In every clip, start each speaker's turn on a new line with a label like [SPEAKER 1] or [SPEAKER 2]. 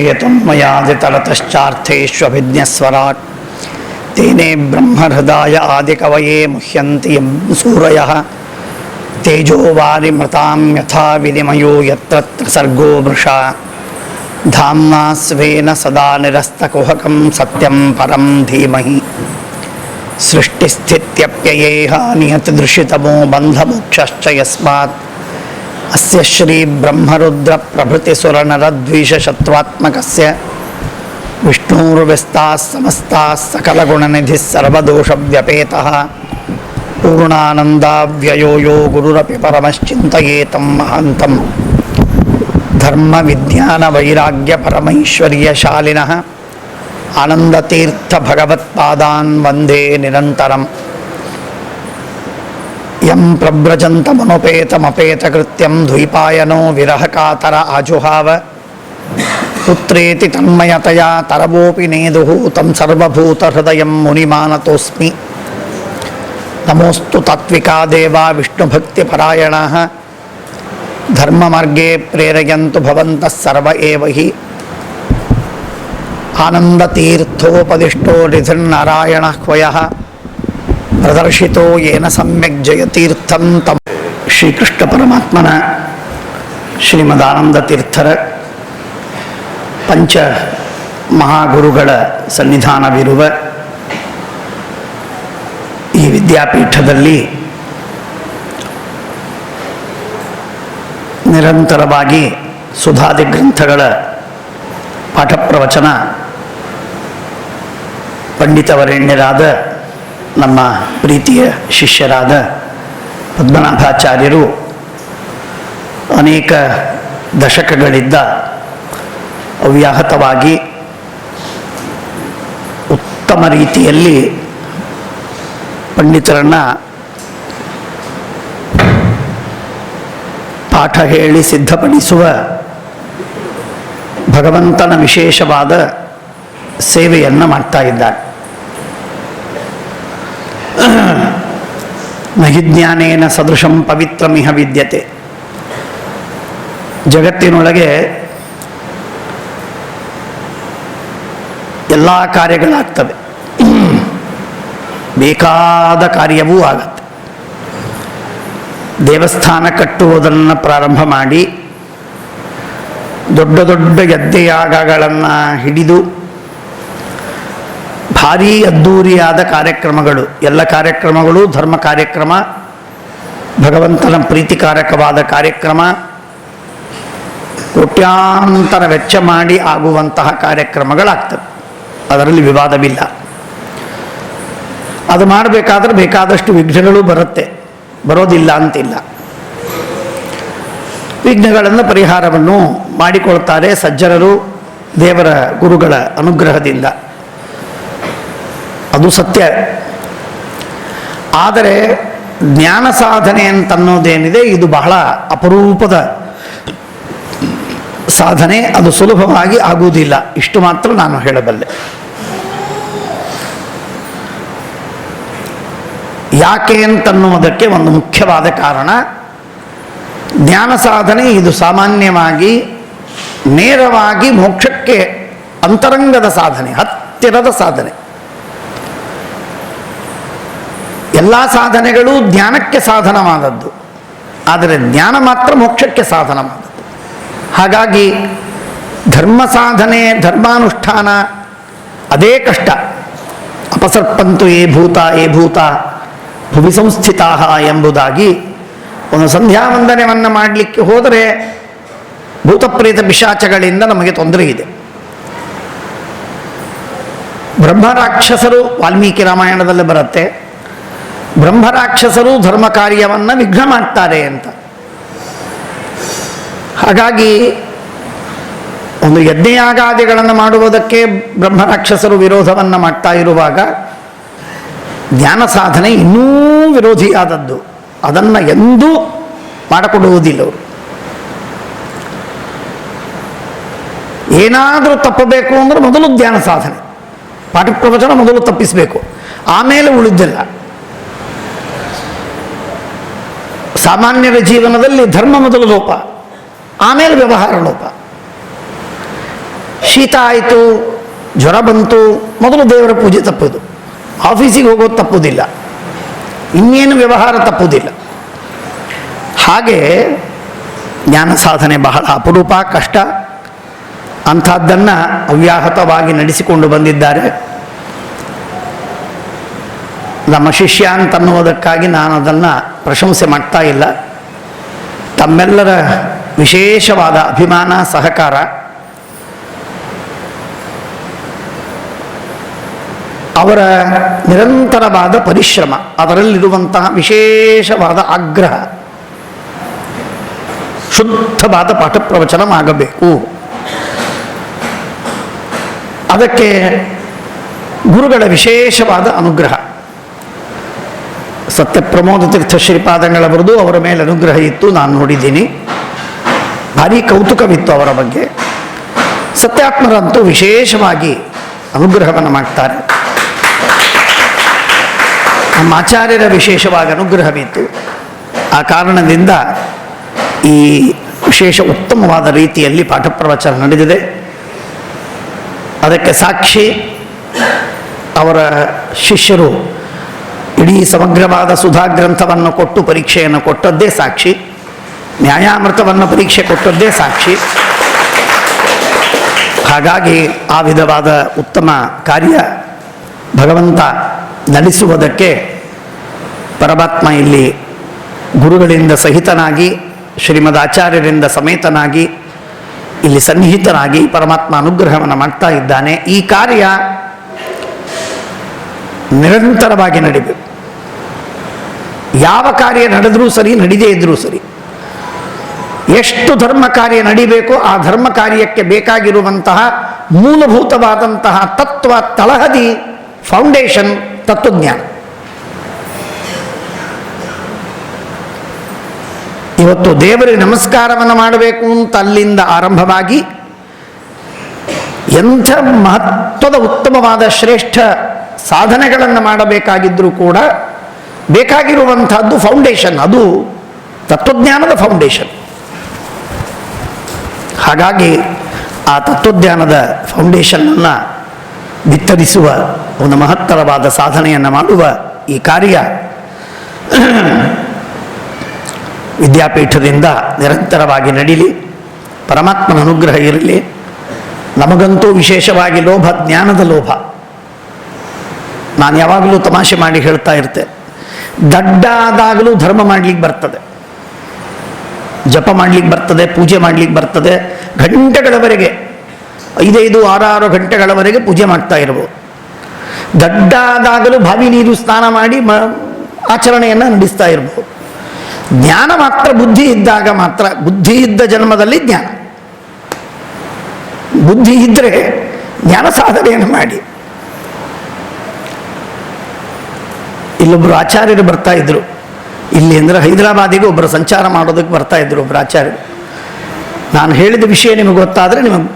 [SPEAKER 1] यतन्मयादितरतश्चार्थेष्वभिज्ञस्वराट् तेने ब्रह्महृदाय आदिकवये मुह्यन्ति यं सूरयः तेजो वारिमृतां यथा विनिमयो यत्र सर्गो मृषा धाम्ना स्वेन सदा निरस्तकुहकं सत्यं परं धीमहि सृष्टिस्थित्यप्ययेह नियतदृशितमो बन्धमोक्षश्च यस्मात् अस्य श्री ब्रह्मरुद्र प्रभृति सुरनरद्वीषशत्वात्मकस्य विष्णुर्व्यस्ताः समस्ताः सकलगुणनिधिः सर्वदोषव्यपेतः पूर्णानन्दाव्ययो यो गुरुरपि परमश्चिन्तयेतं महान्तं धर्मविज्ञानवैराग्यपरमैश्वर्यशालिनः आनन्दतीर्थभगवत्पादान् वन्दे निरन्तरम् यं प्रव्रजन्तमनुपेतमपेतकृत्यं द्वैपायनो विरहकातर आजुहाव पुत्रेति तन्मयतया तरवोऽपि नेदुः तं सर्वभूतहृदयं मुनिमानतोऽस्मि नमोऽस्तु तात्विका देवा विष्णुभक्तिपरायणाः धर्ममार्गे प्रेरयन्तु भवन्तः सर्व एव हि आनन्दतीर्थोपदिष्टो निधिर्नारायणः ह्वयः प्रदर्शितो येन सम्यक् जयतीर्थं तम ಶ್ರೀಕೃಷ್ಣ ಪರಮಾತ್ಮನ ಶ್ರೀಮದಾನಂದತೀರ್ಥರ ಪಂಚ ಮಹಾಗುರುಗಳ ಸನ್ನಿಧಾನವಿರುವ ಈ ವಿದ್ಯಾಪೀಠದಲ್ಲಿ ನಿರಂತರವಾಗಿ ಸುಧಾದಿ ಗ್ರಂಥಗಳ ಪಾಠ ಪ್ರವಚನ ಪಂಡಿತವರೇಣ್ಯರಾದ ನಮ್ಮ ಪ್ರೀತಿಯ ಶಿಷ್ಯರಾದ ಪದ್ಮನಾಭಾಚಾರ್ಯರು ಅನೇಕ ದಶಕಗಳಿಂದ ಅವ್ಯಾಹತವಾಗಿ ಉತ್ತಮ ರೀತಿಯಲ್ಲಿ ಪಂಡಿತರನ್ನು ಪಾಠ ಹೇಳಿ ಸಿದ್ಧಪಡಿಸುವ ಭಗವಂತನ ವಿಶೇಷವಾದ ಸೇವೆಯನ್ನು ಮಾಡ್ತಾ ಇದ್ದಾರೆ. ನಹಿ ಜ್ಞಾನೇನ ಸದೃಶಂ ಪವಿತ್ರಮಿಹ ವಿದ್ಯತೆ. ಜಗತ್ತಿನೊಳಗೆ ಎಲ್ಲ ಕಾರ್ಯಗಳಾಗ್ತವೆ, ಬೇಕಾದ ಕಾರ್ಯವೂ ಆಗತ್ತೆ. ದೇವಸ್ಥಾನ ಕಟ್ಟುವುದನ್ನು ಪ್ರಾರಂಭ ಮಾಡಿ ದೊಡ್ಡ ದೊಡ್ಡ ಯಜ್ಞಯಾಗಗಳನ್ನು ಹಿಡಿದು ಭಾರೀ ಅದ್ದೂರಿಯಾದ ಕಾರ್ಯಕ್ರಮಗಳು, ಎಲ್ಲ ಕಾರ್ಯಕ್ರಮಗಳು ಧರ್ಮ ಕಾರ್ಯಕ್ರಮ, ಭಗವಂತನ ಪ್ರೀತಿಕಾರಕವಾದ ಕಾರ್ಯಕ್ರಮ, ಕೋಟ್ಯಾಂತರ ವೆಚ್ಚ ಮಾಡಿ ಆಗುವಂತಹ ಕಾರ್ಯಕ್ರಮಗಳಾಗ್ತವೆ. ಅದರಲ್ಲಿ ವಿವಾದವಿಲ್ಲ. ಅದು ಮಾಡಬೇಕಾದ್ರೆ ಬೇಕಾದಷ್ಟು ವಿಘ್ನಗಳು ಬರುತ್ತೆ, ಬರೋದಿಲ್ಲ ಅಂತಿಲ್ಲ. ವಿಘ್ನಗಳನ್ನು ಪರಿಹಾರವನ್ನು ಮಾಡಿಕೊಳ್ತಾರೆ ಸಜ್ಜನರು ದೇವರ ಗುರುಗಳ ಅನುಗ್ರಹದಿಂದ. ಅದು ಸತ್ಯ. ಆದರೆ ಜ್ಞಾನ ಸಾಧನೆ ಅಂತನ್ನೋದೇನಿದೆ, ಇದು ಬಹಳ ಅಪರೂಪದ ಸಾಧನೆ. ಅದು ಸುಲಭವಾಗಿ ಆಗುವುದಿಲ್ಲ, ಇಷ್ಟು ಮಾತ್ರ ನಾನು ಹೇಳಬಲ್ಲೆ. ಯಾಕೆ ಅಂತನ್ನುವುದಕ್ಕೆ ಒಂದು ಮುಖ್ಯವಾದ ಕಾರಣ, ಜ್ಞಾನ ಸಾಧನೆ ಇದು ಸಾಮಾನ್ಯವಾಗಿ ನೇರವಾಗಿ ಮೋಕ್ಷಕ್ಕೆ ಅಂತರಂಗದ ಸಾಧನೆ, ಹತ್ತಿರದ ಸಾಧನೆ. ಎಲ್ಲ ಸಾಧನೆಗಳು ಜ್ಞಾನಕ್ಕೆ ಸಾಧನವಾದದ್ದು, ಆದರೆ ಜ್ಞಾನ ಮಾತ್ರ ಮೋಕ್ಷಕ್ಕೆ ಸಾಧನವಾದದ್ದು. ಹಾಗಾಗಿ ಧರ್ಮ ಸಾಧನೆ, ಧರ್ಮಾನುಷ್ಠಾನ ಅದೇ ಕಷ್ಟ. ಅಪಸರ್ಪಂತು ಏ ಭೂತ ಭುವಿ ಸಂಸ್ಥಿತಾ ಎಂಬುದಾಗಿ ಒಂದು ಸಂಧ್ಯಾ ವಂದನೆಯನ್ನು ಮಾಡಲಿಕ್ಕೆ ಹೋದರೆ ಭೂತಪ್ರೇತ ಪಿಶಾಚಗಳಿಂದ ನಮಗೆ ತೊಂದರೆ ಇದೆ. ಬ್ರಹ್ಮರಾಕ್ಷಸರು ವಾಲ್ಮೀಕಿ ರಾಮಾಯಣದಲ್ಲಿ ಬರುತ್ತೆ, ಬ್ರಹ್ಮರಾಕ್ಷಸರು ಧರ್ಮ ಕಾರ್ಯವನ್ನು ವಿಘ್ನ ಮಾಡ್ತಾರೆ ಅಂತ. ಹಾಗಾಗಿ ಒಂದು ಯಜ್ಞಯಾಗಾದಿಗಳನ್ನು ಮಾಡುವುದಕ್ಕೆ ಬ್ರಹ್ಮರಾಕ್ಷಸರು ವಿರೋಧವನ್ನು ಮಾಡ್ತಾ ಇರುವಾಗ ಜ್ಞಾನ ಸಾಧನೆ ಇನ್ನೂ ವಿರೋಧಿಯಾದದ್ದು. ಅದನ್ನು ಎಂದೂ ಮಾಡಿಕೊಡುವುದಿಲ್ಲ ಅವರು. ಏನಾದರೂ ತಪ್ಪಬೇಕು ಅಂದರೆ ಮೊದಲು ಜ್ಞಾನ ಸಾಧನೆ, ಪಾಠ ಪ್ರವಚನ ಮೊದಲು ತಪ್ಪಿಸಬೇಕು, ಆಮೇಲೆ ಉಳಿದಿಲ್ಲ. ಸಾಮಾನ್ಯರ ಜೀವನದಲ್ಲಿ ಧರ್ಮ ಮೊದಲು ಲೋಪ, ಆಮೇಲೆ ವ್ಯವಹಾರ ಲೋಪ. ಶೀತ ಆಯಿತು, ಜ್ವರ ಬಂತು, ಮೊದಲು ದೇವರ ಪೂಜೆ ತಪ್ಪುದು. ಆಫೀಸಿಗೆ ಹೋಗೋದು ತಪ್ಪುವುದಿಲ್ಲ, ಇನ್ನೇನು ವ್ಯವಹಾರ ತಪ್ಪುವುದಿಲ್ಲ. ಹಾಗೆ ಜ್ಞಾನ ಸಾಧನೆ ಬಹಳ ಅಪರೂಪ, ಕಷ್ಟ. ಅಂಥದ್ದನ್ನು ಅವ್ಯಾಹತವಾಗಿ ನಡೆಸಿಕೊಂಡು ಬಂದಿದ್ದಾರೆ. ನಮ್ಮ ಶಿಷ್ಯ ಅಂತನ್ನುವುದಕ್ಕಾಗಿ ನಾನು ಅದನ್ನು ಪ್ರಶಂಸೆ ಮಾಡ್ತಾ ಇಲ್ಲ. ತಮ್ಮೆಲ್ಲರ ವಿಶೇಷವಾದ ಅಭಿಮಾನ, ಸಹಕಾರ, ಅವರ ನಿರಂತರವಾದ ಪರಿಶ್ರಮ, ಅದರಲ್ಲಿರುವಂತಹ ವಿಶೇಷವಾದ ಆಗ್ರಹ, ಶುದ್ಧವಾದ ಪಾಠ ಪ್ರವಚನವಾಗಬೇಕು. ಅದಕ್ಕೆ ಗುರುಗಳ ವಿಶೇಷವಾದ ಅನುಗ್ರಹ. ಸತ್ಯಪ್ರಮೋದ ತೀರ್ಥ ಶ್ರೀಪಾದಂಗಳವರದು ಅವರ ಮೇಲೆ ಅನುಗ್ರಹ ಇತ್ತು, ನಾನು ನೋಡಿದ್ದೀನಿ. ಭಾರಿ ಕೌತುಕವಿತ್ತು ಅವರ ಬಗ್ಗೆ. ಸತ್ಯಾತ್ಮರಂತೂ ವಿಶೇಷವಾಗಿ ಅನುಗ್ರಹವನ್ನು ಮಾಡ್ತಾರೆ. ನಮ್ಮ ಆಚಾರ್ಯರ ವಿಶೇಷವಾಗಿ ಅನುಗ್ರಹವಿತ್ತು. ಆ ಕಾರಣದಿಂದ ಈ ವಿಶೇಷ ಉತ್ತಮವಾದ ರೀತಿಯಲ್ಲಿ ಪಾಠ ಪ್ರವಚನ ನಡೆದಿದೆ. ಅದಕ್ಕೆ ಸಾಕ್ಷಿ ಅವರ ಶಿಷ್ಯರು ಇಡೀ ಸಮಗ್ರವಾದ ಸುಧಾ ಗ್ರಂಥವನ್ನು ಕೊಟ್ಟು ಪರೀಕ್ಷೆಯನ್ನು ಕೊಟ್ಟದ್ದೇ ಸಾಕ್ಷಿ, ನ್ಯಾಯಾಮೃತವನ್ನು ಪರೀಕ್ಷೆ ಕೊಟ್ಟದ್ದೇ ಸಾಕ್ಷಿ. ಹಾಗಾಗಿ ಆ ವಿಧವಾದ ಉತ್ತಮ ಕಾರ್ಯ ಭಗವಂತ ನಡೆಸುವುದಕ್ಕೆ ಪರಮಾತ್ಮ ಇಲ್ಲಿ ಗುರುಗಳಿಂದ ಸಹಿತನಾಗಿ, ಶ್ರೀಮದ್ ಆಚಾರ್ಯರಿಂದ ಸಮೇತನಾಗಿ, ಇಲ್ಲಿ ಸನ್ನಿಹಿತನಾಗಿ ಪರಮಾತ್ಮ ಅನುಗ್ರಹವನ್ನು ಮಾಡ್ತಾ ಇದ್ದಾನೆ. ಈ ಕಾರ್ಯ ನಿರಂತರವಾಗಿ ನಡಿಬೇಕು. ಯಾವ ಕಾರ್ಯ ನಡೆದರೂ ಸರಿ, ನಡೀದೇ ಇದ್ದರೂ ಸರಿ, ಎಷ್ಟು ಧರ್ಮ ಕಾರ್ಯ ನಡಿಬೇಕೋ ಆ ಧರ್ಮ ಕಾರ್ಯಕ್ಕೆ ಬೇಕಾಗಿರುವಂತಹ ಮೂಲಭೂತವಾದಂತಹ ತತ್ವ, ತಳಹದಿ, ಫೌಂಡೇಶನ್ ತತ್ವಜ್ಞಾನ. ಇವತ್ತು ದೇವರಿಗೆ ನಮಸ್ಕಾರವನ್ನು ಮಾಡಬೇಕು ಅಂತ ಅಲ್ಲಿಂದ ಆರಂಭವಾಗಿ ಎಂಥ ಮಹತ್ವದ ಉತ್ತಮವಾದ ಶ್ರೇಷ್ಠ ಸಾಧನೆಗಳನ್ನು ಮಾಡಬೇಕಾಗಿದ್ದರೂ ಕೂಡ ಬೇಕಾಗಿರುವಂಥದ್ದು ಫೌಂಡೇಶನ್, ಅದು ತತ್ವಜ್ಞಾನದ ಫೌಂಡೇಶನ್. ಹಾಗಾಗಿ ಆ ತತ್ವಜ್ಞಾನದ ಫೌಂಡೇಶನ್ನನ್ನು ಬಿತ್ತರಿಸುವ ಒಂದು ಮಹತ್ತರವಾದ ಸಾಧನೆಯನ್ನು ಮಾಡುವ ಈ ಕಾರ್ಯ ವಿದ್ಯಾಪೀಠದಿಂದ ನಿರಂತರವಾಗಿ ನಡೀಲಿ, ಪರಮಾತ್ಮನ ಅನುಗ್ರಹ ಇರಲಿ. ನಮಗಂತೂ ವಿಶೇಷವಾಗಿ ಲೋಭ, ಜ್ಞಾನದ ಲೋಭ. ನಾನು ಯಾವಾಗಲೂ ತಮಾಷೆ ಮಾಡಿ ಹೇಳ್ತಾ ಇರ್ತೆ, ದಡ್ಡಾದಾಗಲೂ ಧರ್ಮ ಮಾಡಲಿಕ್ಕೆ ಬರ್ತದೆ, ಜಪ ಮಾಡಲಿಕ್ಕೆ ಬರ್ತದೆ, ಪೂಜೆ ಮಾಡಲಿಕ್ಕೆ ಬರ್ತದೆ. ಗಂಟೆಗಳವರೆಗೆ 5-6 ಗಂಟೆಗಳವರೆಗೆ ಪೂಜೆ ಮಾಡ್ತಾ ಇರ್ಬೋದು. ದಡ್ಡಾದಾಗಲೂ ಬಾವಿ ನೀರು ಸ್ನಾನ ಮಾಡಿ ಆಚರಣೆಯನ್ನು ನಡೆಸ್ತಾ ಇರ್ಬೋದು. ಜ್ಞಾನ ಮಾತ್ರ ಬುದ್ಧಿ ಇದ್ದಾಗ ಮಾತ್ರ, ಬುದ್ಧಿ ಇದ್ದ ಜನ್ಮದಲ್ಲಿ ಜ್ಞಾನ, ಬುದ್ಧಿ ಇದ್ದರೆ ಜ್ಞಾನ ಸಾಧನೆಯನ್ನು ಮಾಡಿ. ಇಲ್ಲೊಬ್ಬರು ಆಚಾರ್ಯರು ಬರ್ತಾ ಇದ್ರು, ಇಲ್ಲಿ ಅಂದರೆ ಹೈದರಾಬಾದಿಗೆ ಒಬ್ಬರು ಸಂಚಾರ ಮಾಡೋದಕ್ಕೆ ಬರ್ತಾ ಇದ್ರು ಒಬ್ಬರು ಆಚಾರ್ಯರು. ನಾನು ಹೇಳಿದ ವಿಷಯ ನಿಮಗೆ ಗೊತ್ತಾದರೆ ನಿಮಗೆ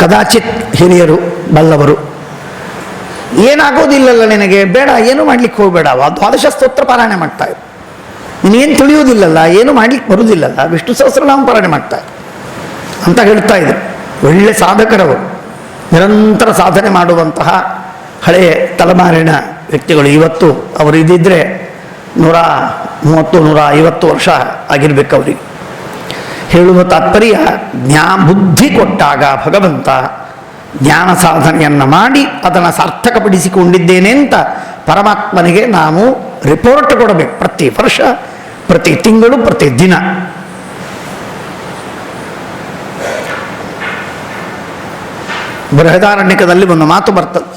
[SPEAKER 1] ಕದಾಚಿತ್ ಹಿರಿಯರು ಬಲ್ಲವರು, ಏನಾಗೋದಿಲ್ಲಲ್ಲ ನಿನಗೆ, ಬೇಡ ಏನು ಮಾಡ್ಲಿಕ್ಕೆ ಹೋಗಬೇಡ, ದ್ವಾದಶ ಸ್ತೋತ್ರ ಪಾರಾಯಣ ಮಾಡ್ತಾ ಇದ್ರು, ನೀನೇನು ತಿಳಿಯೋದಿಲ್ಲಲ್ಲ, ಏನು ಮಾಡ್ಲಿಕ್ಕೆ ಬರುವುದಿಲ್ಲಲ್ಲ, ವಿಷ್ಣು ಸಹಸ್ರನಾಮ ಪಾರಾಯಣ ಮಾಡ್ತಾ ಅಂತ ಹೇಳ್ತಾ ಇದ್ರು. ಒಳ್ಳೆ ಸಾಧಕರವರು, ನಿರಂತರ ಸಾಧನೆ ಮಾಡುವಂತಹ ಹಳೆಯ ತಲೆಮಾರಿನ ವ್ಯಕ್ತಿಗಳು. ಇವತ್ತು ಅವರು ಇದ್ದಿದ್ದರೆ 130-150 ವರ್ಷ ಆಗಿರ್ಬೇಕು ಅವರಿಗೆ. ಹೇಳುವ ತಾತ್ಪರ್ಯ, ಬುದ್ಧಿ ಕೊಟ್ಟಾಗ ಭಗವಂತ ಜ್ಞಾನ ಸಾಧನೆಯನ್ನು ಮಾಡಿ ಅದನ್ನು ಸಾರ್ಥಕಪಡಿಸಿಕೊಂಡಿದ್ದೇನೆ ಅಂತ ಪರಮಾತ್ಮನಿಗೆ ನಾವು ರಿಪೋರ್ಟ್ ಕೊಡಬೇಕು. ಪ್ರತಿ ವರ್ಷ, ಪ್ರತಿ ತಿಂಗಳು, ಪ್ರತಿ ದಿನ. ಬೃಹದಾರಣ್ಯಕದಲ್ಲಿ ಒಂದು ಮಾತು ಬರ್ತದೆ,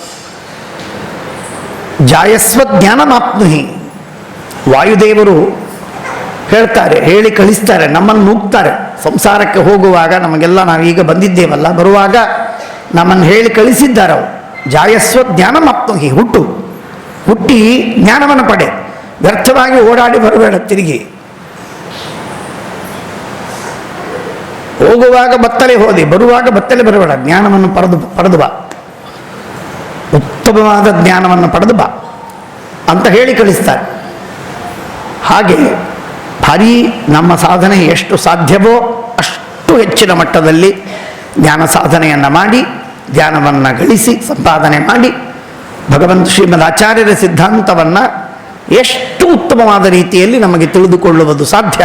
[SPEAKER 1] ಜಾಯಸ್ವ ಜ್ಞಾನಮಾಪ್ನುಹಿ. ವಾಯುದೇವರು ಹೇಳ್ತಾರೆ, ಹೇಳಿ ಕಳಿಸ್ತಾರೆ, ನಮ್ಮನ್ನು ನೂಗ್ತಾರೆ. ಸಂಸಾರಕ್ಕೆ ಹೋಗುವಾಗ ನಮಗೆಲ್ಲ ನಾವೀಗ ಬಂದಿದ್ದೇವಲ್ಲ, ಬರುವಾಗ ನಮ್ಮನ್ನು ಹೇಳಿ ಕಳಿಸಿದ್ದಾರೆ ಅವರು. ಜಾಯಸ್ವ ಜ್ಞಾನಮಾಪ್ನುಹಿ, ಹುಟ್ಟಿ ಜ್ಞಾನವನ್ನು ಪಡೆ, ವ್ಯರ್ಥವಾಗಿ ಓಡಾಡಿ ಬರಬೇಡ, ತಿರುಗಿ ಹೋಗುವಾಗ ಬತ್ತಲೆ ಹೋದಿ, ಬರುವಾಗ ಬತ್ತಲೆ ಬರಬೇಡ, ಜ್ಞಾನವನ್ನು ಪಡೆದು ಬಾ, ಉತ್ತಮವಾದ ಜ್ಞಾನವನ್ನು ಪಡೆದು ಬಾ ಅಂತ ಹೇಳಿ ಕಳಿಸ್ತಾರೆ. ಹಾಗೆ ಭಾರೀ ನಮ್ಮ ಸಾಧನೆ ಎಷ್ಟು ಸಾಧ್ಯವೋ ಅಷ್ಟು ಹೆಚ್ಚಿನ ಮಟ್ಟದಲ್ಲಿ ಜ್ಞಾನ ಸಾಧನೆಯನ್ನು ಮಾಡಿ ಜ್ಞಾನವನ್ನು ಗಳಿಸಿ ಸಂಪಾದನೆ ಮಾಡಿ ಭಗವಂತ ಶ್ರೀಮದ್ ಆಚಾರ್ಯರ ಸಿದ್ಧಾಂತವನ್ನು ಎಷ್ಟು ಉತ್ತಮವಾದ ರೀತಿಯಲ್ಲಿ ನಮಗೆ ತಿಳಿದುಕೊಳ್ಳುವುದು ಸಾಧ್ಯ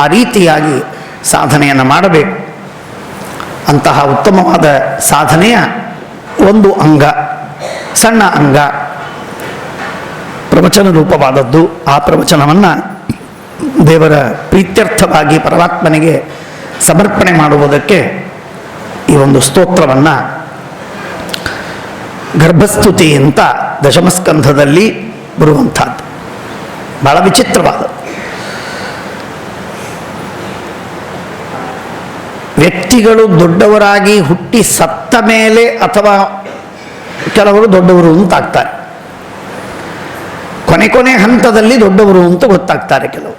[SPEAKER 1] ಆ ರೀತಿಯಾಗಿ ಸಾಧನೆಯನ್ನು ಮಾಡಬೇಕು. ಅಂತಹ ಉತ್ತಮವಾದ ಸಾಧನೆಯ ಒಂದು ಅಂಗ, ಸಣ್ಣ ಅಂಗ ಪ್ರವಚನ ರೂಪವಾದದ್ದು. ಆ ಪ್ರವಚನವನ್ನು ದೇವರ ಪ್ರೀತ್ಯರ್ಥವಾಗಿ ಪರಮಾತ್ಮನಿಗೆ ಸಮರ್ಪಣೆ ಮಾಡುವುದಕ್ಕೆ ಈ ಒಂದು ಸ್ತೋತ್ರವನ್ನು ಗರ್ಭಸ್ತುತಿ ಅಂತ ದಶಮಸ್ಕಂಧದಲ್ಲಿ ಬರುವಂಥದ್ದು. ಬಹಳ ವಿಚಿತ್ರವಾದ ವ್ಯಕ್ತಿಗಳು ದೊಡ್ಡವರಾಗಿ ಹುಟ್ಟಿ ಸತ್ತ ಮೇಲೆ ಅಥವಾ ಕೆಲವರು ದೊಡ್ಡವರು ಅಂತಾಗ್ತಾರೆ, ಕೊನೆ ಹಂತದಲ್ಲಿ ದೊಡ್ಡವರು ಅಂತ ಗೊತ್ತಾಗ್ತಾರೆ. ಕೆಲವು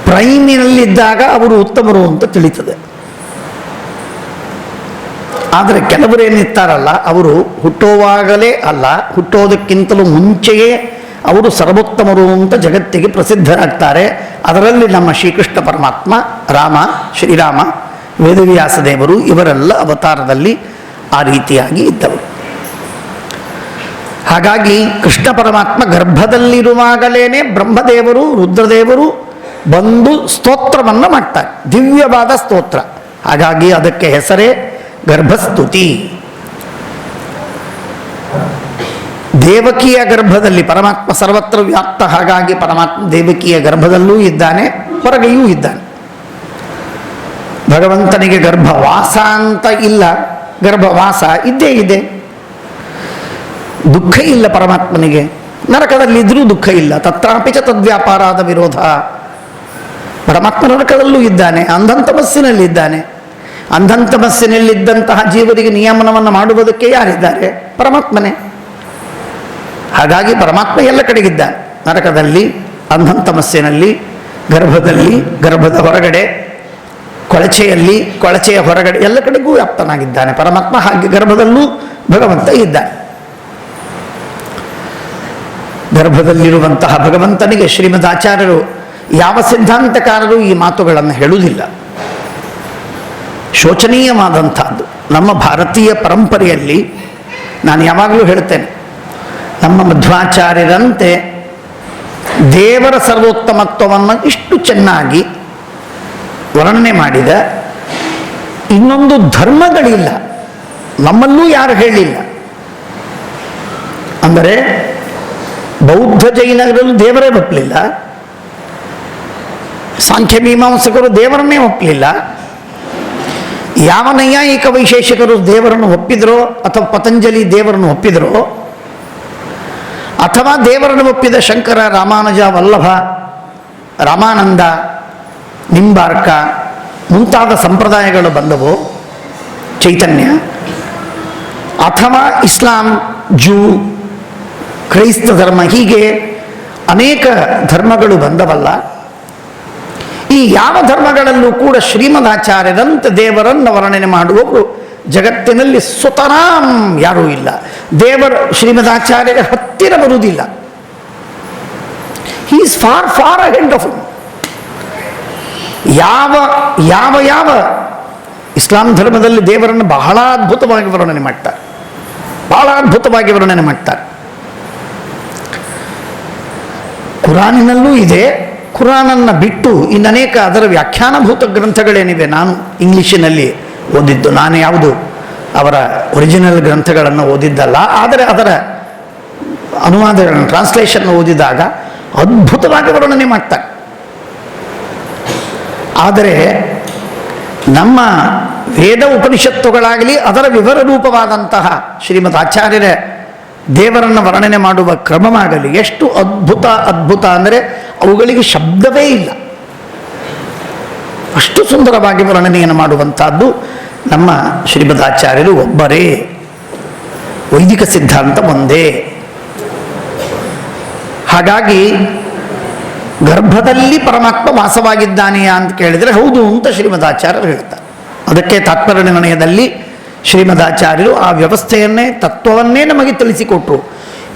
[SPEAKER 1] ಪ್ರೈಮಿನಲ್ಲಿದ್ದಾಗ ಅವರು ಉತ್ತಮರು ಅಂತ ತಿಳಿತದೆ. ಆದರೆ ಕೆಲವರೇನಿರ್ತಾರಲ್ಲ, ಅವರು ಹುಟ್ಟುವಾಗಲೇ ಅಲ್ಲ, ಹುಟ್ಟೋದಕ್ಕಿಂತಲೂ ಮುಂಚೆಯೇ ಅವರು ಸರ್ವೋತ್ತಮರು ಅಂತ ಜಗತ್ತಿಗೆ ಪ್ರಸಿದ್ಧರಾಗ್ತಾರೆ. ಅದರಲ್ಲಿ ನಮ್ಮ ಶ್ರೀಕೃಷ್ಣ ಪರಮಾತ್ಮ, ರಾಮ, ಶ್ರೀರಾಮ, ವೇದವ್ಯಾಸ ದೇವರು ಇವರೆಲ್ಲ ಅವತಾರದಲ್ಲಿ ಆ ರೀತಿಯಾಗಿ ಇದ್ದವರು. ಹಾಗಾಗಿ ಕೃಷ್ಣ ಪರಮಾತ್ಮ ಗರ್ಭದಲ್ಲಿರುವಾಗಲೇ ಬ್ರಹ್ಮದೇವರು, ರುದ್ರದೇವರು ಬಂದು ಸ್ತೋತ್ರವನ್ನು ಮಾಡ್ತಾರೆ, ದಿವ್ಯವಾದ ಸ್ತೋತ್ರ. ಹಾಗಾಗಿ ಅದಕ್ಕೆ ಹೆಸರೇ ಗರ್ಭಸ್ತುತಿ. ದೇವಕಿಯ ಗರ್ಭದಲ್ಲಿ ಪರಮಾತ್ಮ ಸರ್ವತ್ರ ವ್ಯಾಪ್ತ. ಹಾಗಾಗಿ ಪರಮಾತ್ಮ ದೇವಕಿಯ ಗರ್ಭದಲ್ಲೂ ಇದ್ದಾನೆ, ಹೊರಗೆಯೂ ಇದ್ದಾನೆ. ಭಗವಂತನಿಗೆ ಗರ್ಭವಾಸ ಅಂತ ಇಲ್ಲ, ಗರ್ಭವಾಸ ಇದ್ದೇ ಇದೆ. ದುಃಖ ಇಲ್ಲ ಪರಮಾತ್ಮನಿಗೆ, ನರಕದಲ್ಲಿದ್ದರೂ ದುಃಖ ಇಲ್ಲ. ತತ್ರಾಪಿ ಚ ತದ್ವ್ಯಾಪಾರಾದ ವಿರೋಧ. ಪರಮಾತ್ಮ ನರಕದಲ್ಲೂ ಇದ್ದಾನೆ, ಅಂಧಂತಮಸ್ಸಿನಲ್ಲಿದ್ದಾನೆ. ಅಂಧಂತಮಸ್ಸಿನಲ್ಲಿದ್ದಂತಹ ಜೀವರಿಗೆ ನಿಯಮನವನ್ನು ಮಾಡುವುದಕ್ಕೆ ಯಾರಿದ್ದಾರೆ? ಪರಮಾತ್ಮನೇ. ಹಾಗಾಗಿ ಪರಮಾತ್ಮ ಎಲ್ಲ ಕಡೆಗಿದ್ದಾನೆ, ನರಕದಲ್ಲಿ, ಅಂಧಂತಮಸ್ಸಿನಲ್ಲಿ, ಗರ್ಭದಲ್ಲಿ, ಗರ್ಭದ ಹೊರಗಡೆ, ಕೊಳಚೆಯಲ್ಲಿ, ಕೊಳಚೆಯ ಹೊರಗಡೆ, ಎಲ್ಲ ಕಡೆಗೂ ವ್ಯಾಪ್ತನಾಗಿದ್ದಾನೆ ಪರಮಾತ್ಮ. ಹಾಗೆ ಗರ್ಭದಲ್ಲೂ ಭಗವಂತ ಇದ್ದಾನೆ. ಗರ್ಭದಲ್ಲಿರುವಂತಹ ಭಗವಂತನಿಗೆ ಶ್ರೀಮದ್ ಆಚಾರ್ಯರು, ಯಾವ ಸಿದ್ಧಾಂತಕಾರರು ಈ ಮಾತುಗಳನ್ನು ಹೇಳುವುದಿಲ್ಲ. ಶೋಚನೀಯವಾದಂಥದ್ದು. ನಮ್ಮ ಭಾರತೀಯ ಪರಂಪರೆಯಲ್ಲಿ ನಾನು ಯಾವಾಗಲೂ ಹೇಳ್ತೇನೆ, ನಮ್ಮ ಮಧ್ವಾಚಾರ್ಯರಂತೆ ದೇವರ ಸರ್ವೋತ್ತಮತ್ವವನ್ನು ಇಷ್ಟು ಚೆನ್ನಾಗಿ ವರ್ಣನೆ ಮಾಡಿದ ಇನ್ನೊಂದು ಧರ್ಮಗಳಿಲ್ಲ, ನಮ್ಮಲ್ಲೂ ಯಾರು ಹೇಳಿಲ್ಲ. ಅಂದರೆ ಬೌದ್ಧ ಜೈನರಲ್ಲಿ ದೇವರೇ ಒಪ್ಪಲಿಲ್ಲ, ಸಾಂಖ್ಯ ಮೀಮಾಂಸಕರು ದೇವರನ್ನೇ ಒಪ್ಪಲಿಲ್ಲ. ಯಾವ ನೈಯಾಯಿಕ ವೈಶೇಷಿಕರು ದೇವರನ್ನು ಒಪ್ಪಿದ್ರೋ, ಅಥವಾ ಪತಂಜಲಿ ದೇವರನ್ನು ಒಪ್ಪಿದ್ರೋ, ಅಥವಾ ದೇವರನ್ನು ಒಪ್ಪಿದ ಶಂಕರ, ರಾಮಾನುಜ, ವಲ್ಲಭ, ರಾಮಾನಂದ, ನಿಂಬಾರ್ಕ ಮುಂತಾದ ಸಂಪ್ರದಾಯಗಳು ಬಂದವು, ಚೈತನ್ಯ, ಅಥವಾ ಇಸ್ಲಾಂ, ಜೂ, ಕ್ರೈಸ್ತ ಧರ್ಮ, ಹೀಗೆ ಅನೇಕ ಧರ್ಮಗಳು ಬಂದವಲ್ಲ. ಈ ಯಾವ ಧರ್ಮಗಳಲ್ಲೂ ಕೂಡ ಶ್ರೀಮದಾಚಾರ್ಯರಂತೆ ದೇವರನ್ನು ವರ್ಣನೆ ಮಾಡುವವರು ಜಗತ್ತಿನಲ್ಲಿ ಸುತರಾಂ ಯಾರೂ ಇಲ್ಲ. ದೇವರ ಶ್ರೀಮದಾಚಾರ್ಯರ ಹತ್ತಿರ ಬರುವುದಿಲ್ಲ. He is for for ahead of him. ಯಾವ ಯಾವ ಯಾವ ಇಸ್ಲಾಂ ಧರ್ಮದಲ್ಲಿ ದೇವರನ್ನು ಬಹಳ ಅದ್ಭುತವಾಗಿ ವರ್ಣನೆ ಮಾಡ್ತಾರೆ, ಬಹಳ ಅದ್ಭುತವಾಗಿ ವರ್ಣನೆ ಮಾಡ್ತಾರೆ. ಕುರಾನಿನಲ್ಲೂ ಇದೆ. ಕುರಾನನ್ನು ಬಿಟ್ಟು ಇನ್ನನೇಕ ಅದರ ವ್ಯಾಖ್ಯಾನಭೂತ ಗ್ರಂಥಗಳೇನಿವೆ, ನಾನು ಇಂಗ್ಲೀಷಿನಲ್ಲಿ ಓದಿದ್ದು, ನಾನು ಯಾವುದು ಅವರ ಒರಿಜಿನಲ್ ಗ್ರಂಥಗಳನ್ನು ಓದಿದ್ದಲ್ಲ, ಆದರೆ ಅದರ ಅನುವಾದಗಳನ್ನು, ಟ್ರಾನ್ಸ್ಲೇಷನ್ ಓದಿದಾಗ ಅದ್ಭುತವಾಗಿ ವರ್ಣನೆ ಮಾಡ್ತಾರೆ. ಆದರೆ ನಮ್ಮ ವೇದ ಉಪನಿಷತ್ತುಗಳಾಗಲಿ ಅದರ ವಿವರ ರೂಪವಾದಂತಹ ಶ್ರೀಮದ್ ಆಚಾರ್ಯರ ದೇವರನ್ನು ವರ್ಣನೆ ಮಾಡುವ ಕ್ರಮವಾಗಲಿ ಎಷ್ಟು ಅದ್ಭುತ ಅದ್ಭುತ ಅಂದರೆ ಅವುಗಳಿಗೆ ಶಬ್ದವೇ ಇಲ್ಲ. ಅಷ್ಟು ಸುಂದರವಾಗಿ ವರ್ಣನೆಯನ್ನು ಮಾಡುವಂತಹದ್ದು ನಮ್ಮ ಶ್ರೀಮದಾಚಾರ್ಯರು ಒಬ್ಬರೇ. ವೈದಿಕ ಸಿದ್ಧಾಂತ ಒಂದೇ. ಹಾಗಾಗಿ ಗರ್ಭದಲ್ಲಿ ಪರಮಾತ್ಮ ವಾಸವಾಗಿದ್ದಾನೆಯಾ ಅಂತ ಕೇಳಿದರೆ ಹೌದು ಅಂತ ಶ್ರೀಮದಾಚಾರ್ಯರು ಹೇಳ್ತಾರೆ. ಅದಕ್ಕೆ ತಾತ್ಪರ್ಯ ನಿರ್ಣಯದಲ್ಲಿ ಶ್ರೀಮದಾಚಾರ್ಯರು ಆ ವ್ಯವಸ್ಥೆಯನ್ನೇ, ತತ್ವವನ್ನೇ ನಮಗೆ ತಿಳಿಸಿಕೊಟ್ರು.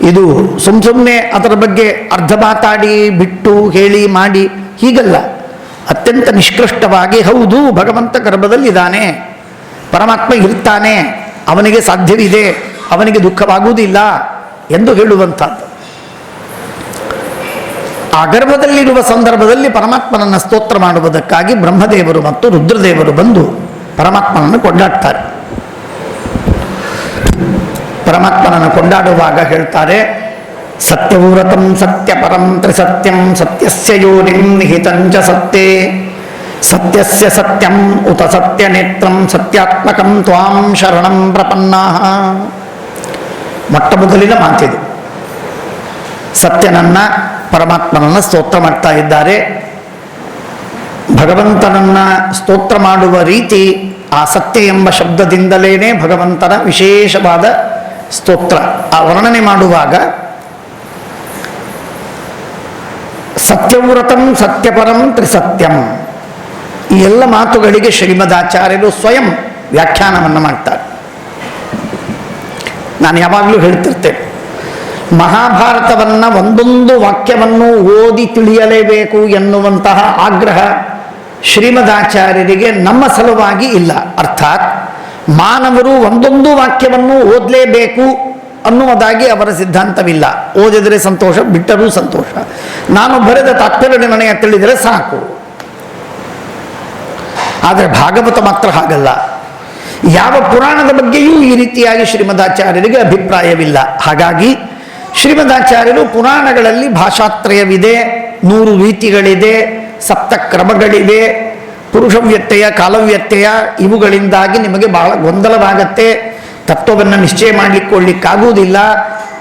[SPEAKER 1] ಇದು ಸುಮ್ಮನೆ ಅದರ ಬಗ್ಗೆ ಅರ್ಧ ಮಾತಾಡಿ ಬಿಟ್ಟು ಹೇಳಿ ಮಾಡಿ ಹೀಗಲ್ಲ. ಅತ್ಯಂತ ನಿಷ್ಕೃಷ್ಟವಾಗಿ ಹೌದು ಭಗವಂತ ಗರ್ಭದಲ್ಲಿದ್ದಾನೆ, ಪರಮಾತ್ಮ ಇರ್ತಾನೆ, ಅವನಿಗೆ ಸಾಧ್ಯವಿದೆ, ಅವನಿಗೆ ದುಃಖವಾಗುವುದಿಲ್ಲ ಎಂದು ಹೇಳುವಂಥದ್ದು. ಆ ಗರ್ಭದಲ್ಲಿರುವ ಸಂದರ್ಭದಲ್ಲಿ ಪರಮಾತ್ಮನನ್ನು ಸ್ತೋತ್ರ ಮಾಡುವುದಕ್ಕಾಗಿ ಬ್ರಹ್ಮದೇವರು ಮತ್ತು ರುದ್ರದೇವರು ಬಂದು ಪರಮಾತ್ಮನನ್ನು ಕೊಂಡಾಡ್ತಾರೆ. ಪರಮಾತ್ಮನನ್ನು ಕೊಂಡಾಡುವಾಗ ಹೇಳ್ತಾರೆ, ಸತ್ಯವ್ರತಂ ಸತ್ಯಪರಂ ತ್ರಿಸತ್ಯಂ ಸತ್ಯಸ್ಯ ಯೋನಿಂ ನಿಹಿತಂಚ ಸತ್ಯೇ ಸತ್ಯಸ್ಯ ಸತ್ಯಂ ಉತ ಸತ್ಯನೇತ್ರಂ ಸತ್ಯಾತ್ಮಕಂ ತ್ವಾಂ ಶರಣಂ ಪ್ರಪನ್ನಾಃ. ಮೊಟ್ಟ ಮೊದಲಿನ ಮಾತಿದು. ಸತ್ಯನನ್ನ ಪರಮಾತ್ಮನನ್ನ ಸ್ತೋತ್ರ ಮಾಡ್ತಾ ಇದ್ದಾರೆ. ಭಗವಂತನನ್ನ ಸ್ತೋತ್ರ ಮಾಡುವ ರೀತಿ ಆ ಸತ್ಯ ಎಂಬ ಶಬ್ದದಿಂದಲೇನೆ ಭಗವಂತನ ವಿಶೇಷವಾದ ಸ್ತೋತ್ರ. ಆ ವರ್ಣನೆ ಮಾಡುವಾಗ ಸತ್ಯವ್ರತಂ ಸತ್ಯಪರಂ ತ್ರಿಸತ್ಯಂ ಈ ಎಲ್ಲ ಮಾತುಗಳಿಗೆ ಶ್ರೀಮದಾಚಾರ್ಯರು ಸ್ವಯಂ ವ್ಯಾಖ್ಯಾನವನ್ನು ಮಾಡ್ತಾರೆ. ನಾನು ಯಾವಾಗಲೂ ಹೇಳ್ತಿರ್ತೇನೆ, ಮಹಾಭಾರತವನ್ನು ಒಂದೊಂದು ವಾಕ್ಯವನ್ನು ಓದಿ ತಿಳಿಯಲೇಬೇಕು ಎನ್ನುವಂತಹ ಆಗ್ರಹ ಶ್ರೀಮದಾಚಾರ್ಯರಿಗೆ ನಮ್ಮ ಸಲುವಾಗಿ ಇಲ್ಲ. ಅರ್ಥಾತ್ ಮಾನವರು ಒಂದೊಂದು ವಾಕ್ಯವನ್ನು ಓದಲೇಬೇಕು ಅನ್ನುವುದಾಗಿ ಅವರ ಸಿದ್ಧಾಂತವಿಲ್ಲ. ಓದಿದರೆ ಸಂತೋಷ, ಬಿಟ್ಟರೂ ಸಂತೋಷ. ನಾನು ಬರೆದ ತಾತ್ಪರ್ಯ ನಿರ್ಣಯ ತಿಳಿದರೆ ಸಾಕು. ಆದರೆ ಭಾಗವತ ಮಾತ್ರ ಹಾಗಲ್ಲ. ಯಾವ ಪುರಾಣದ ಬಗ್ಗೆಯೂ ಈ ರೀತಿಯಾಗಿ ಶ್ರೀಮದಾಚಾರ್ಯರಿಗೆ ಅಭಿಪ್ರಾಯವಿಲ್ಲ. ಹಾಗಾಗಿ ಶ್ರೀಮದಾಚಾರ್ಯರು ಪುರಾಣಗಳಲ್ಲಿ ಭಾಷಾತ್ರಯವಿದೆ, 100 ರೀತಿಗಳಿದೆ, ಸಪ್ತ ಕ್ರಮಗಳಿವೆ, ಪುರುಷವ್ಯತ್ಯಯ ಕಾಲವ್ಯತ್ಯಯ ಇವುಗಳಿಂದಾಗಿ ನಿಮಗೆ ಬಹಳ ಗೊಂದಲವಾಗತ್ತೆ, ತತ್ವವನ್ನು ನಿಶ್ಚಯ ಮಾಡಲಿಕ್ಕಾಗುವುದಿಲ್ಲ,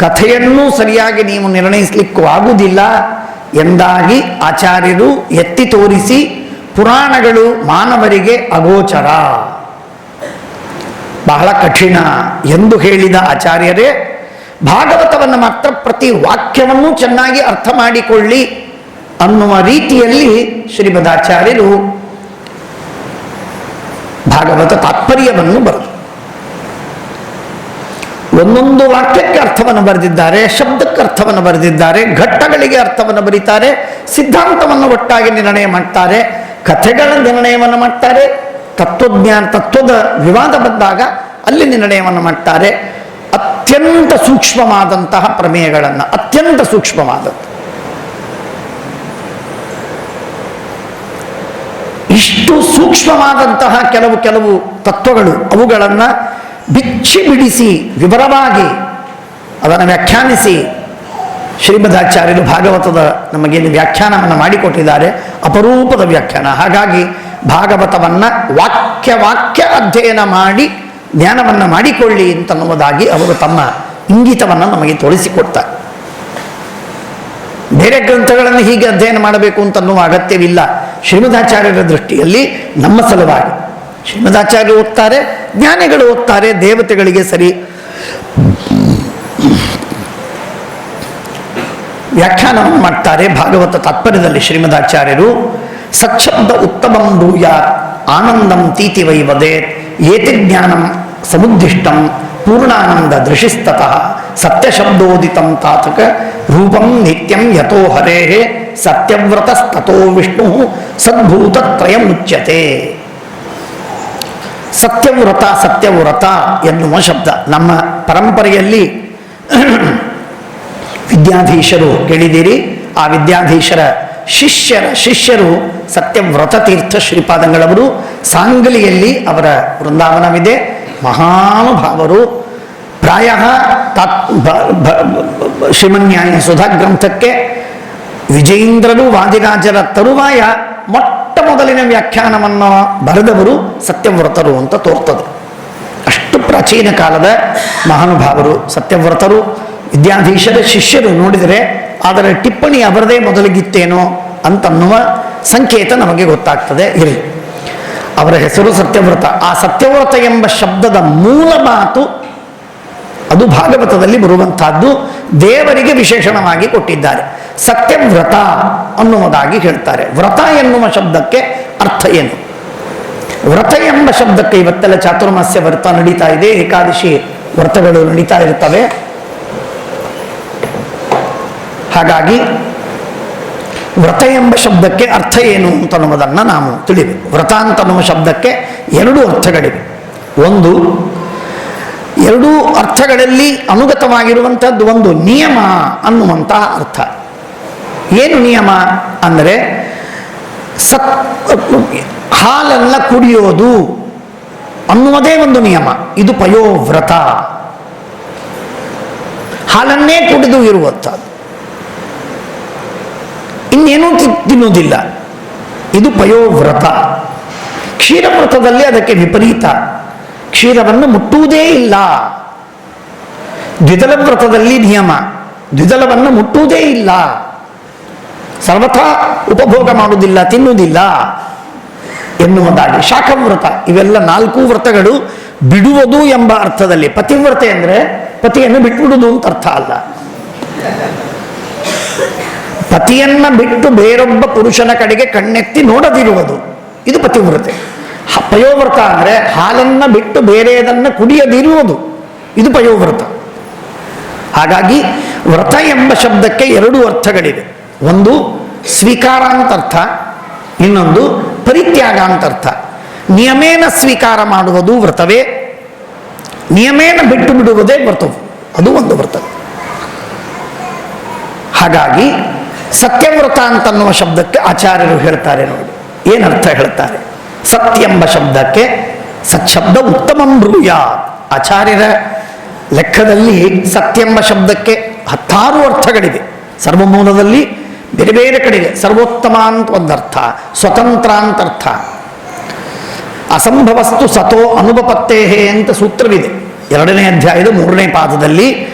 [SPEAKER 1] ಕಥೆಯನ್ನೂ ಸರಿಯಾಗಿ ನೀವು ನಿರ್ಣಯಿಸಲಿಕ್ಕೂ ಆಗುವುದಿಲ್ಲ ಎಂದಾಗಿ ಆಚಾರ್ಯರು ಎತ್ತಿ ತೋರಿಸಿ ಪುರಾಣಗಳು ಮಾನವರಿಗೆ ಅಗೋಚರ, ಬಹಳ ಕಠಿಣ ಎಂದು ಹೇಳಿದ ಆಚಾರ್ಯರೇ ಭಾಗವತವನ್ನು ಮಾತ್ರ ಪ್ರತಿ ವಾಕ್ಯವನ್ನು ಚೆನ್ನಾಗಿ ಅರ್ಥ ಮಾಡಿಕೊಳ್ಳಿ ಅನ್ನುವ ರೀತಿಯಲ್ಲಿ ಶ್ರೀಮದಾಚಾರ್ಯರು ಭಾಗವತ ತಾತ್ಪರ್ಯವನ್ನು ಬರೆದರು. ಒಂದೊಂದು ವಾಕ್ಯಕ್ಕೆ ಅರ್ಥವನ್ನು ಬರೆದಿದ್ದಾರೆ, ಶಬ್ದಕ್ಕೆ ಅರ್ಥವನ್ನು ಬರೆದಿದ್ದಾರೆ, ಘಟ್ಟಗಳಿಗೆ ಅರ್ಥವನ್ನು ಬರೀತಾರೆ, ಸಿದ್ಧಾಂತವನ್ನು ಒಟ್ಟಾಗಿ ನಿರ್ಣಯ ಮಾಡ್ತಾರೆ, ಕಥೆಗಳ ನಿರ್ಣಯವನ್ನು ಮಾಡ್ತಾರೆ, ತತ್ವದ ವಿವಾದ ಬಂದಾಗ ಅಲ್ಲಿ ನಿರ್ಣಯವನ್ನು ಮಾಡ್ತಾರೆ. ಅತ್ಯಂತ ಸೂಕ್ಷ್ಮವಾದಂತಹ ಪ್ರಮೇಯಗಳನ್ನು, ಅತ್ಯಂತ ಸೂಕ್ಷ್ಮವಾದದ್ದು. ಇಷ್ಟು ಸೂಕ್ಷ್ಮವಾದಂತಹ ಕೆಲವು ತತ್ವಗಳು, ಅವುಗಳನ್ನು ಬಿಚ್ಚಿ ಬಿಡಿಸಿ ವಿವರವಾಗಿ ಅದನ್ನು ವ್ಯಾಖ್ಯಾನಿಸಿ ಶ್ರೀಮದಾಚಾರ್ಯರು ಭಾಗವತದ ನಮಗೇನು ವ್ಯಾಖ್ಯಾನವನ್ನು ಮಾಡಿಕೊಟ್ಟಿದ್ದಾರೆ, ಅಪರೂಪದ ವ್ಯಾಖ್ಯಾನ. ಹಾಗಾಗಿ ಭಾಗವತವನ್ನು ವಾಕ್ಯ ಅಧ್ಯಯನ ಮಾಡಿ ಜ್ಞಾನವನ್ನು ಮಾಡಿಕೊಳ್ಳಿ ಅಂತನ್ನುವುದಾಗಿ ಅವರು ತಮ್ಮ ಇಂಗಿತವನ್ನು ನಮಗೆ ತೋರಿಸಿಕೊಡ್ತಾರೆ. ಬೇರೆ ಗ್ರಂಥಗಳನ್ನು ಹೀಗೆ ಅಧ್ಯಯನ ಮಾಡಬೇಕು ಅಂತನ್ನುವ ಅಗತ್ಯವಿಲ್ಲ. ಶ್ರೀಮದಾಚಾರ್ಯರ ದೃಷ್ಟಿಯಲ್ಲಿ ನಮ್ಮ ಸಲುವಾಗಿ ಶ್ರೀಮದಾಚಾರ್ಯರು ಓದ್ತಾರೆ, ಜ್ಞಾನಿಗಳು ಓದ್ತಾರೆ, ದೇವತೆಗಳಿಗೆ ಸರಿ ವ್ಯಾಖ್ಯಾನವನ್ನು ಮಾಡ್ತಾರೆ. ಭಾಗವತ ತಾತ್ಪರ್ಯದಲ್ಲಿ ಶ್ರೀಮದಾಚಾರ್ಯರು ಸಚ್ಛಬ್ದ ಉತ್ತಮಂ ಭೂಯಾತ್ ಆನಂದಂ ತೀತಿ ವೈ ವದೇತ್ ಏತಿ ಜ್ಞಾನಂ ಸಮುದ್ದಿಷ್ಟಂ ಪೂರ್ಣಾನಂದ ದೃಶಿಸ್ತತಃ ಸತ್ಯಶಬ್ದೋದಿತಂ ತಾತಕ ರೂಪಂ ನಿತ್ಯಂ ಯಥೋ ಹರೇಃ ಸತ್ಯವ್ರತಸ್ತತೋ ವಿಷ್ಣು ಸದ್ಭೂತತ್ರಯಮುಚ್ಯತೆ. ಸತ್ಯವ್ರತ ಎನ್ನುವ ಶಬ್ದ ನಮ್ಮ ಪರಂಪರೆಯಲ್ಲಿ ವಿದ್ಯಾಧೀಶರು ಕೇಳಿದ್ದೀರಿ. ಆ ವಿದ್ಯಾಧೀಶರ ಶಿಷ್ಯರು ಸತ್ಯವ್ರತ ತೀರ್ಥ ಶ್ರೀಪಾದಂಗಳವರು. ಸಾಂಗಲಿಯಲ್ಲಿ ಅವರ ವೃಂದಾವನವಿದೆ. ಮಹಾನುಭಾವರು. ಪ್ರಾಯ ಶ್ರೀಮನ್ಯಾಯ ಸುಧಾ ಗ್ರಂಥಕ್ಕೆ ವಿಜಯೇಂದ್ರರು ವಾದಿರಾಜರ ತರುವಾಯ ಮೊಟ್ಟ ಮೊದಲಿನ ವ್ಯಾಖ್ಯಾನವನ್ನು ಬರೆದವರು ಸತ್ಯವ್ರತರು ಅಂತ ತೋರ್ತದೆ. ಅಷ್ಟು ಪ್ರಾಚೀನ ಕಾಲದ ಮಹಾನುಭಾವರು ಸತ್ಯವ್ರತರು. ವಿದ್ಯಾಧೀಶರ ಶಿಷ್ಯರು ನೋಡಿದರೆ ಅದರ ಟಿಪ್ಪಣಿ ಅವರದೇ ಮೊದಲಿಗಿತ್ತೇನೋ ಅಂತನ್ನುವ ಸಂಕೇತ ನಮಗೆ ಗೊತ್ತಾಗ್ತದೆ. ಇರಲಿ, ಅವರ ಹೆಸರು ಸತ್ಯವ್ರತ. ಆ ಸತ್ಯವ್ರತ ಎಂಬ ಶಬ್ದದ ಮೂಲ ಮಾತು ಅದು ಭಾಗವತದಲ್ಲಿ ಬರುವಂತಹದ್ದು. ದೇವರಿಗೆ ವಿಶೇಷಣವಾಗಿ ಕೊಟ್ಟಿದ್ದಾರೆ. ಸತ್ಯವ್ರತ ಅನ್ನುವುದಾಗಿ ಹೇಳ್ತಾರೆ. ವ್ರತ ಎನ್ನುವ ಶಬ್ದಕ್ಕೆ ಅರ್ಥ ಏನು? ವ್ರತ ಎಂಬ ಶಬ್ದಕ್ಕೆ ಇವತ್ತೆಲ್ಲ ಚಾತುರ್ಮಾಸ್ಯ ವ್ರತ ನಡೀತಾ ಇದೆ, ಏಕಾದಶಿ ವ್ರತಗಳು ನಡೀತಾ ಇರ್ತವೆ. ಹಾಗಾಗಿ ವ್ರತ ಎಂಬ ಶಬ್ದಕ್ಕೆ ಅರ್ಥ ಏನು ಅಂತನ್ನುವುದನ್ನು ನಾವು ತಿಳಿಬೇಕು. ವ್ರತ ಅಂತನ್ನುವ ಶಬ್ದಕ್ಕೆ ಎರಡು ಅರ್ಥಗಳಿವೆ. ಒಂದು, ಎರಡೂ ಅರ್ಥಗಳಲ್ಲಿ ಅನುಗತವಾಗಿರುವಂಥದ್ದು ಒಂದು ನಿಯಮ ಅನ್ನುವಂತಹ ಅರ್ಥ. ಏನು ನಿಯಮ ಅಂದರೆ ಹಾಲನ್ನು ಕುಡಿಯೋದು ಅನ್ನುವುದೇ ಒಂದು ನಿಯಮ. ಇದು ಪಯೋವ್ರತ, ಹಾಲನ್ನೇ ಕುಡಿದು ಇರುವಂಥದ್ದು, ಇನ್ನೇನೂ ತಿನ್ನುವುದಿಲ್ಲ. ಇದು ಪಯೋವ್ರತ. ಕ್ಷೀರವ್ರತದಲ್ಲಿ ಅದಕ್ಕೆ ವಿಪರೀತ, ಕ್ಷೀರವನ್ನು ಮುಟ್ಟುವುದೇ ಇಲ್ಲ. ದ್ವಿದಳ ವ್ರತದಲ್ಲಿ ನಿಯಮ, ದ್ವಿದಳವನ್ನು ಮುಟ್ಟುವುದೇ ಇಲ್ಲ, ಸರ್ವಥಾ ಉಪಭೋಗ ಮಾಡುವುದಿಲ್ಲ, ತಿನ್ನುವುದಿಲ್ಲ ಎನ್ನುವುದಾಗಿ. ಶಾಖವ್ರತ, ಇವೆಲ್ಲ ನಾಲ್ಕು ವ್ರತಗಳು ಬಿಡುವುದು ಎಂಬ ಅರ್ಥದಲ್ಲಿ. ಪತಿವ್ರತೆ ಅಂದರೆ ಪತಿಯನ್ನು ಬಿಟ್ಟುಬಿಡುವುದು ಅಂತ ಅರ್ಥ ಅಲ್ಲ. ಪತಿಯನ್ನ ಬಿಟ್ಟು ಬೇರೊಬ್ಬ ಪುರುಷನ ಕಡೆಗೆ ಕಣ್ಣೆತ್ತಿ ನೋಡದಿರುವುದು, ಇದು ಪತಿವ್ರತೆ. ಪಯೋವ್ರತ ಅಂದರೆ ಹಾಲನ್ನು ಬಿಟ್ಟು ಬೇರೆಯದನ್ನು ಕುಡಿಯದಿರುವುದು, ಇದು ಪಯೋವ್ರತ. ಹಾಗಾಗಿ ವ್ರತ ಎಂಬ ಶಬ್ದಕ್ಕೆ ಎರಡು ಅರ್ಥಗಳಿವೆ. ಒಂದು ಸ್ವೀಕಾರ ಅಂತ ಅರ್ಥ, ಇನ್ನೊಂದು ಪರಿತ್ಯಾಗ ಅಂತ ಅರ್ಥ. ನಿಯಮೇನ ಸ್ವೀಕಾರ ಮಾಡುವುದು ವ್ರತವೇ, ನಿಯಮೇನ ಬಿಟ್ಟು ಬಿಡುವುದೇ ವ್ರತವು, ಅದು ಒಂದು ವ್ರತ. ಹಾಗಾಗಿ ಸತ್ಯವ್ರತ ಅಂತನ್ನುವ ಶಬ್ದಕ್ಕೆ ಆಚಾರ್ಯರು ಹೇಳ್ತಾರೆ ನೋಡಿ, ಏನರ್ಥ ಹೇಳ್ತಾರೆ. ಸತ್ಯೆಂಬ ಶಬ್ದಕ್ಕೆ ಸತ್ಶಬ್ದ ಉತ್ತಮಂ ಬ್ರೂಯಾತ್. ಆಚಾರ್ಯರ ಲೆಕ್ಕದಲ್ಲಿ ಸತ್ಯೆಂಬ ಶಬ್ದಕ್ಕೆ 10 ಅರ್ಥಗಳಿವೆ. ಸರ್ವಮೂಲದಲ್ಲಿ ಬೇರೆ ಬೇರೆ ಕಡೆಗೆ ಸರ್ವೋತ್ತಮ ಅಂತ ಒಂದರ್ಥ, ಸ್ವತಂತ್ರ ಅಂತ ಅರ್ಥ, ಅಸಂಭವಸ್ತು ಸತೋ ಅನುಪಪತ್ತೇಹೇ ಅಂತ ಸೂತ್ರವಿದೆ. 2ನೇ ಅಧ್ಯಾಯದ 3ನೇ ಪಾದದಲ್ಲಿ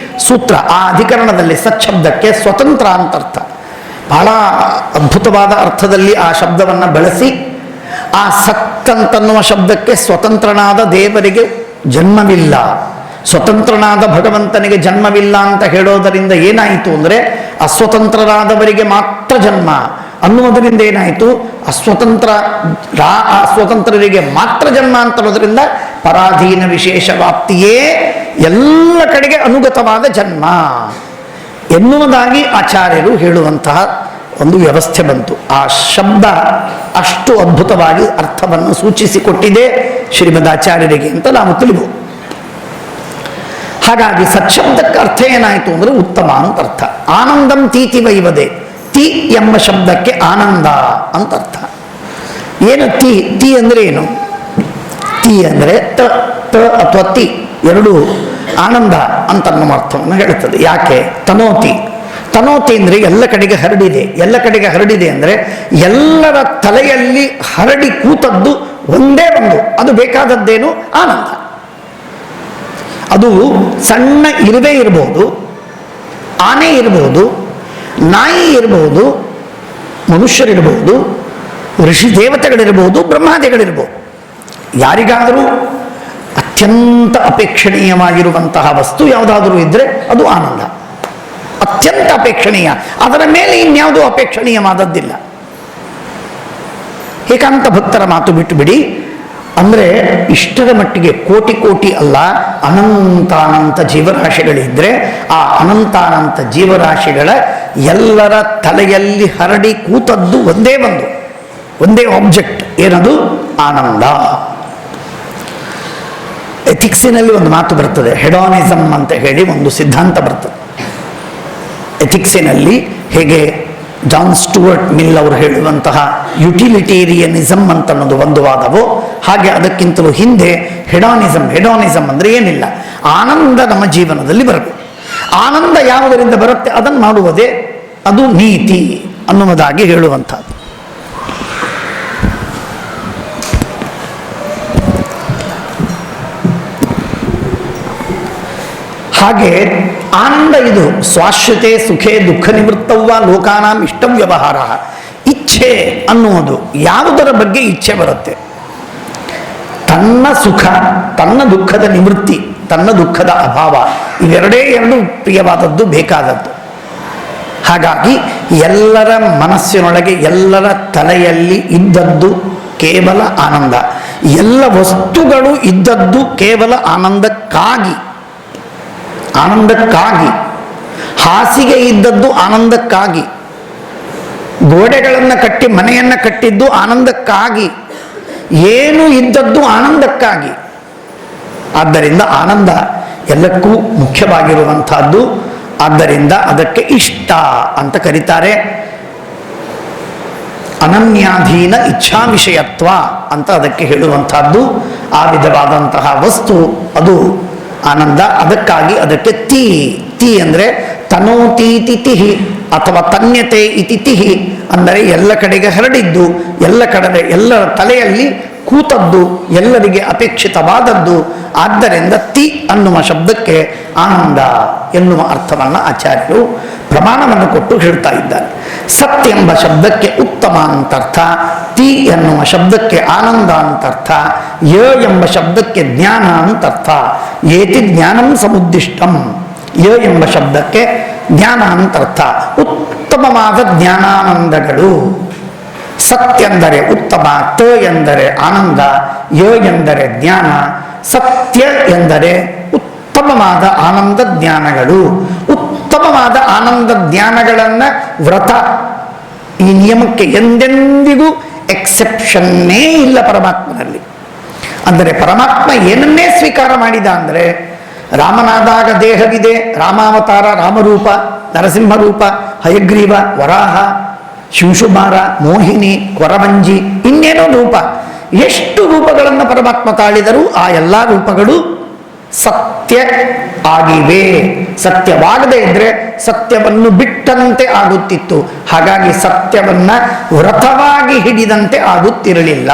[SPEAKER 1] ಸೂತ್ರ. ಆ ಅಧಿಕರಣದಲ್ಲಿ ಸತ್ಶಬ್ದಕ್ಕೆ ಸ್ವತಂತ್ರ ಅಂತ ಅರ್ಥ. ಬಹಳ ಅದ್ಭುತವಾದ ಅರ್ಥದಲ್ಲಿ ಆ ಶಬ್ದವನ್ನು ಬಳಸಿ, ಆ ಸತ್ ಅಂತನ್ನುವ ಶಬ್ದಕ್ಕೆ ಸ್ವತಂತ್ರನಾದ ದೇವರಿಗೆ ಜನ್ಮವಿಲ್ಲ, ಸ್ವತಂತ್ರನಾದ ಭಗವಂತನಿಗೆ ಜನ್ಮವಿಲ್ಲ ಅಂತ ಹೇಳೋದರಿಂದ ಏನಾಯಿತು ಅಂದರೆ ಅಸ್ವತಂತ್ರರಾದವರಿಗೆ ಮಾತ್ರ ಜನ್ಮ ಅನ್ನುವುದರಿಂದ ಏನಾಯಿತು, ಅಸ್ವತಂತ್ರರಿಗೆ ಮಾತ್ರ ಜನ್ಮ ಅಂತನ್ನೋದರಿಂದ ಪರಾಧೀನ ವಿಶೇಷ ವ್ಯಾಪ್ತಿಯೇ ಎಲ್ಲ ಕಡೆಗೆ ಅನುಗತವಾದ ಜನ್ಮ ಎನ್ನುವುದಾಗಿ ಆಚಾರ್ಯರು ಹೇಳುವಂತಹ ಒಂದು ವ್ಯವಸ್ಥೆ ಬಂತು. ಆ ಶಬ್ದ ಅಷ್ಟು ಅದ್ಭುತವಾಗಿ ಅರ್ಥವನ್ನು ಸೂಚಿಸಿಕೊಟ್ಟಿದೆ ಶ್ರೀಮದಾಚಾರ್ಯರಿಗೆ ಅಂತ ನಾವು ತಿಳಿಬಹುದು. ಹಾಗಾಗಿ ಸತ್ಶಬ್ದಕ್ಕೆ ಅರ್ಥ ಏನಾಯಿತು ಅಂದರೆ ಉತ್ತಮ ಅಂತ ಅರ್ಥ. ಆನಂದಂ ತೀತಿ ವೈವದೆ, ತಿ ಎಂಬ ಶಬ್ದಕ್ಕೆ ಆನಂದ ಅಂತ ಅರ್ಥ. ಏನು ತಿ? ತಿ ಅಂದರೆ ಏನು? ತಿ ಅಂದರೆ ತ ಅಥವಾ ತಿ ಎರಡು ಆನಂದ ಅಂತ ಅನ್ನೋ ಅರ್ಥವನ್ನು ಹೇಳುತ್ತದೆ. ಯಾಕೆ? ತನೋತಿ, ತನೋತಿ ಅಂದರೆ ಎಲ್ಲ ಕಡೆಗೆ ಹರಡಿದೆ. ಎಲ್ಲ ಕಡೆಗೆ ಹರಡಿದೆ ಅಂದರೆ ಎಲ್ಲರ ತಲೆಯಲ್ಲಿ ಹರಡಿ ಕೂತದ್ದು ಒಂದೇ ಒಂದು, ಅದು ಬೇಕಾದದ್ದೇನು? ಆನಂದ. ಅದು ಸಣ್ಣ ಇರುವೆ ಇರಬಹುದು, ಆನೆ ಇರಬಹುದು, ನಾಯಿ ಇರಬಹುದು, ಮನುಷ್ಯರಿರಬಹುದು, ಋಷಿ ದೇವತೆಗಳಿರಬಹುದು, ಬ್ರಹ್ಮಾದಿಗಳಿರಬಹುದು. ಯಾರಿಗಾದರೂ ಅತ್ಯಂತ ಅಪೇಕ್ಷಣೀಯವಾಗಿರುವಂತಹ ವಸ್ತು ಯಾವುದಾದರೂ ಇದ್ದರೆ ಅದು ಆನಂದ. ಅತ್ಯಂತ ಅಪೇಕ್ಷಣೀಯ, ಅದರ ಮೇಲೆ ಇನ್ಯಾವುದೂ ಅಪೇಕ್ಷಣೀಯವಾದದ್ದಿಲ್ಲ. ಏಕಾಂತ ಭಕ್ತರ ಮಾತು ಬಿಟ್ಟು ಬಿಡಿ. ಅಂದರೆ ಇಷ್ಟರ ಮಟ್ಟಿಗೆ ಕೋಟಿ ಕೋಟಿ ಅಲ್ಲ, ಅನಂತಾನಂತ ಜೀವರಾಶಿಗಳಿದ್ದರೆ ಆ ಅನಂತಾನಂತ ಜೀವರಾಶಿಗಳ ಎಲ್ಲರ ತಲೆಯಲ್ಲಿ ಹರಡಿ ಕೂತದ್ದು ಒಂದೇ ಆಬ್ಜೆಕ್ಟ್. ಏನದು? ಆನಂದ. ಎಥಿಕ್ಸಿನಲ್ಲಿ ಒಂದು ಮಾತು ಬರ್ತದೆ, ಹೆಡಾನಿಸಮ್ ಅಂತ ಹೇಳಿ ಒಂದು ಸಿದ್ಧಾಂತ ಬರ್ತದೆ ಎಥಿಕ್ಸಿನಲ್ಲಿ. ಹೇಗೆ ಜಾನ್ ಸ್ಟುವರ್ಟ್ ಮಿಲ್ ಅವರು ಹೇಳುವಂತಹ ಯುಟಿಲಿಟೇರಿಯನಿಸಮ್ ಅಂತ ಅನ್ನೋದು ಒಂದು ವಾದವೋ, ಹಾಗೆ ಅದಕ್ಕಿಂತಲೂ ಹಿಂದೆ ಹೆಡಾನಿಸಮ್. ಹೆಡಾನಿಸಮ್ ಅಂದರೆ ಏನಿಲ್ಲ, ಆನಂದ ನಮ್ಮ ಜೀವನದಲ್ಲಿ ಬರಬೇಕು. ಆನಂದ ಯಾವುದರಿಂದ ಬರುತ್ತೆ ಅದನ್ನು ಮಾಡುವುದೇ ಅದು ನೀತಿ ಅನ್ನುವುದಾಗಿ ಹೇಳುವಂಥದ್ದು. ಹಾಗೆ ಆನಂದ ಇದು ಸ್ವಾಶ್ರಿತೆ ಸುಖೇ ದುಃಖ ನಿವೃತ್ತವ್ವ ಲೋಕಾನಾಂ ಇಷ್ಟ ವ್ಯವಹಾರ. ಇಚ್ಛೆ ಅನ್ನುವುದು ಯಾವುದರ ಬಗ್ಗೆ ಇಚ್ಛೆ ಬರುತ್ತೆ? ತನ್ನ ಸುಖ, ತನ್ನ ದುಃಖದ ನಿವೃತ್ತಿ, ತನ್ನ ದುಃಖದ ಅಭಾವ, ಇವೆರಡೇ ಎರಡು ಪ್ರಿಯವಾದದ್ದು, ಬೇಕಾದದ್ದು. ಹಾಗಾಗಿ ಎಲ್ಲರ ಮನಸ್ಸಿನೊಳಗೆ, ಎಲ್ಲರ ತಲೆಯಲ್ಲಿ ಇದ್ದದ್ದು ಕೇವಲ ಆನಂದ. ಎಲ್ಲ ವಸ್ತುಗಳು ಇದ್ದದ್ದು ಕೇವಲ ಆನಂದಕ್ಕಾಗಿ. ಹಾಸಿಗೆ ಇದ್ದದ್ದು ಆನಂದಕ್ಕಾಗಿ, ಗೋಡೆಗಳನ್ನು ಕಟ್ಟಿ ಮನೆಯನ್ನು ಕಟ್ಟಿದ್ದು ಆನಂದಕ್ಕಾಗಿ, ಏನು ಇದ್ದದ್ದು ಆನಂದಕ್ಕಾಗಿ. ಆದ್ದರಿಂದ ಆನಂದ ಎಲ್ಲಕ್ಕೂ ಮುಖ್ಯವಾಗಿರುವಂತಹದ್ದು. ಆದ್ದರಿಂದ ಅದಕ್ಕೆ ಇಷ್ಟ ಅಂತ ಕರೀತಾರೆ. ಅನನ್ಯಾಧೀನ ಇಚ್ಛಾ ವಿಷಯತ್ವ ಅಂತ ಅದಕ್ಕೆ ಹೇಳುವಂತಹದ್ದು. ಆ ವಿಧವಾದಂತಹ ವಸ್ತು ಅದು ಆನಂದ. ಅದಕ್ಕಾಗಿ ಅದಕ್ಕೆ ತಿ ಅಂದರೆ ತನೋತೀತಿ ತಿಹಿ ಅಥವಾ ತನ್ಯತೆ ಇತಿ ತಿಹಿ ಅಂದರೆ ಎಲ್ಲ ಕಡೆಗೆ ಹರಡಿದ್ದು, ಎಲ್ಲರ ತಲೆಯಲ್ಲಿ ಕೂತದ್ದು, ಎಲ್ಲರಿಗೆ ಅಪೇಕ್ಷಿತವಾದದ್ದು. ಆದ್ದರಿಂದ ತಿ ಅನ್ನುವ ಶಬ್ದಕ್ಕೆ ಆನಂದ ಎನ್ನುವ ಅರ್ಥವನ್ನು ಆಚಾರ್ಯರು ಪ್ರಮಾಣವನ್ನು ಕೊಟ್ಟು ಹೇಳ್ತಾ ಇದ್ದಾರೆ. ಸತ್ ಎಂಬ ಶಬ್ದಕ್ಕೆ ಉತ್ತಮ ಅಂತರ್ಥ, ತಿ ಎನ್ನುವ ಶಬ್ದಕ್ಕೆ ಆನಂದ ಅಂತರ್ಥ, ಯ ಎಂಬ ಶಬ್ದಕ್ಕೆ ಜ್ಞಾನ ಅಂತರ್ಥ. ಏತಿ ಜ್ಞಾನಂ ಸಮುದ್ದಿಷ್ಟಂ, ಯ ಎಂಬ ಶಬ್ದಕ್ಕೆ ಜ್ಞಾನ ಅಂತರ್ಥ. ಉತ್ತಮವಾದ ಜ್ಞಾನಾನಂದಗಳು. ಸತ್ ಎಂದರೆ ಉತ್ತಮ, ತ ಎಂದರೆ ಆನಂದ, ಯ ಎಂದರೆ ಜ್ಞಾನ, ಸತ್ಯ ಎಂದರೆ ಉತ್ತಮವಾದ ಆನಂದ ಜ್ಞಾನಗಳು. ಉತ್ತಮವಾದ ಆನಂದ ಜ್ಞಾನಗಳನ್ನು ವ್ರತ, ಈ ನಿಯಮಕ್ಕೆ ಎಂದೆಂದಿಗೂ ಎಕ್ಸೆಪ್ಷನ್ನೇ ಇಲ್ಲ ಪರಮಾತ್ಮನಲ್ಲಿ. ಅಂದರೆ ಪರಮಾತ್ಮ ಏನನ್ನೇ ಸ್ವೀಕಾರ ಮಾಡಿದ ಅಂದರೆ, ರಾಮನಾದಾಗ ದೇಹವಿದೆ, ರಾಮಾವತಾರ, ರಾಮರೂಪ, ನರಸಿಂಹರೂಪ, ಹಯಗ್ರೀವ, ವರಾಹ, ಶಿಂಶುಮಾರ, ಮೋಹಿನಿ, ಕೊರವಂಜಿ, ಇನ್ನೇನೋ ರೂಪ. ಎಷ್ಟು ರೂಪಗಳನ್ನು ಪರಮಾತ್ಮ ತಾಳಿದರೂ ಆ ಎಲ್ಲ ರೂಪಗಳು ಸತ್ಯ ಆಗಿವೆ. ಸತ್ಯವಾಗದೇ ಇದ್ರೆ ಸತ್ಯವನ್ನು ಬಿಟ್ಟಂತೆ ಆಗುತ್ತಿತ್ತು. ಹಾಗಾಗಿ ಸತ್ಯವನ್ನ ವ್ರತವಾಗಿ ಹಿಡಿದಂತೆ ಆಗುತ್ತಿರಲಿಲ್ಲ.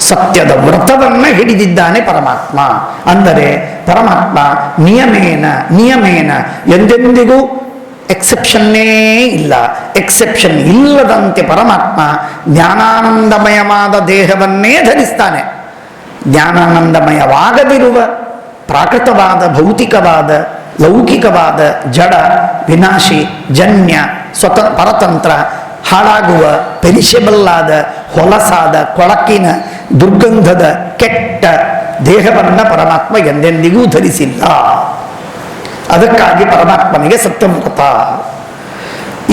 [SPEAKER 1] ಸತ್ಯದ ವ್ರತವನ್ನ ಹಿಡಿದಿದ್ದಾನೆ ಪರಮಾತ್ಮ. ಅಂದರೆ ಪರಮಾತ್ಮ ನಿಯಮೇನ ಎಂದೆಂದಿಗೂ ಎಕ್ಸೆಪ್ಷನ್ನೇ ಇಲ್ಲ. ಎಕ್ಸೆಪ್ಷನ್ ಇಲ್ಲದಂತೆ ಪರಮಾತ್ಮ ಜ್ಞಾನಾನಂದಮಯವಾದ ದೇಹವನ್ನೇ ಧರಿಸ್ತಾನೆ. ಜ್ಞಾನಾನಂದಮಯವಾಗದಿರುವ ಪ್ರಾಕೃತವಾದ, ಭೌತಿಕವಾದ, ಲೌಕಿಕವಾದ, ಜಡ, ವಿನಾಶಿ, ಜನ್ಯ, ಪರತಂತ್ರ, ಹಾಳಾಗುವ, ಪೆರಿಷಬಲ್ ಆದ, ಹೊಲಸಾದ, ಕೊಳಕಿನ, ದುರ್ಗಂಧದ, ಕೆಟ್ಟ ದೇಹವನ್ನು ಪರಮಾತ್ಮ ಎಂದೆಂದಿಗೂ ಧರಿಸಿಲ್ಲ. ಅದಕ್ಕಾಗಿ ಪರಮಾತ್ಮನಿಗೆ ಸತ್ಯವ್ರತ.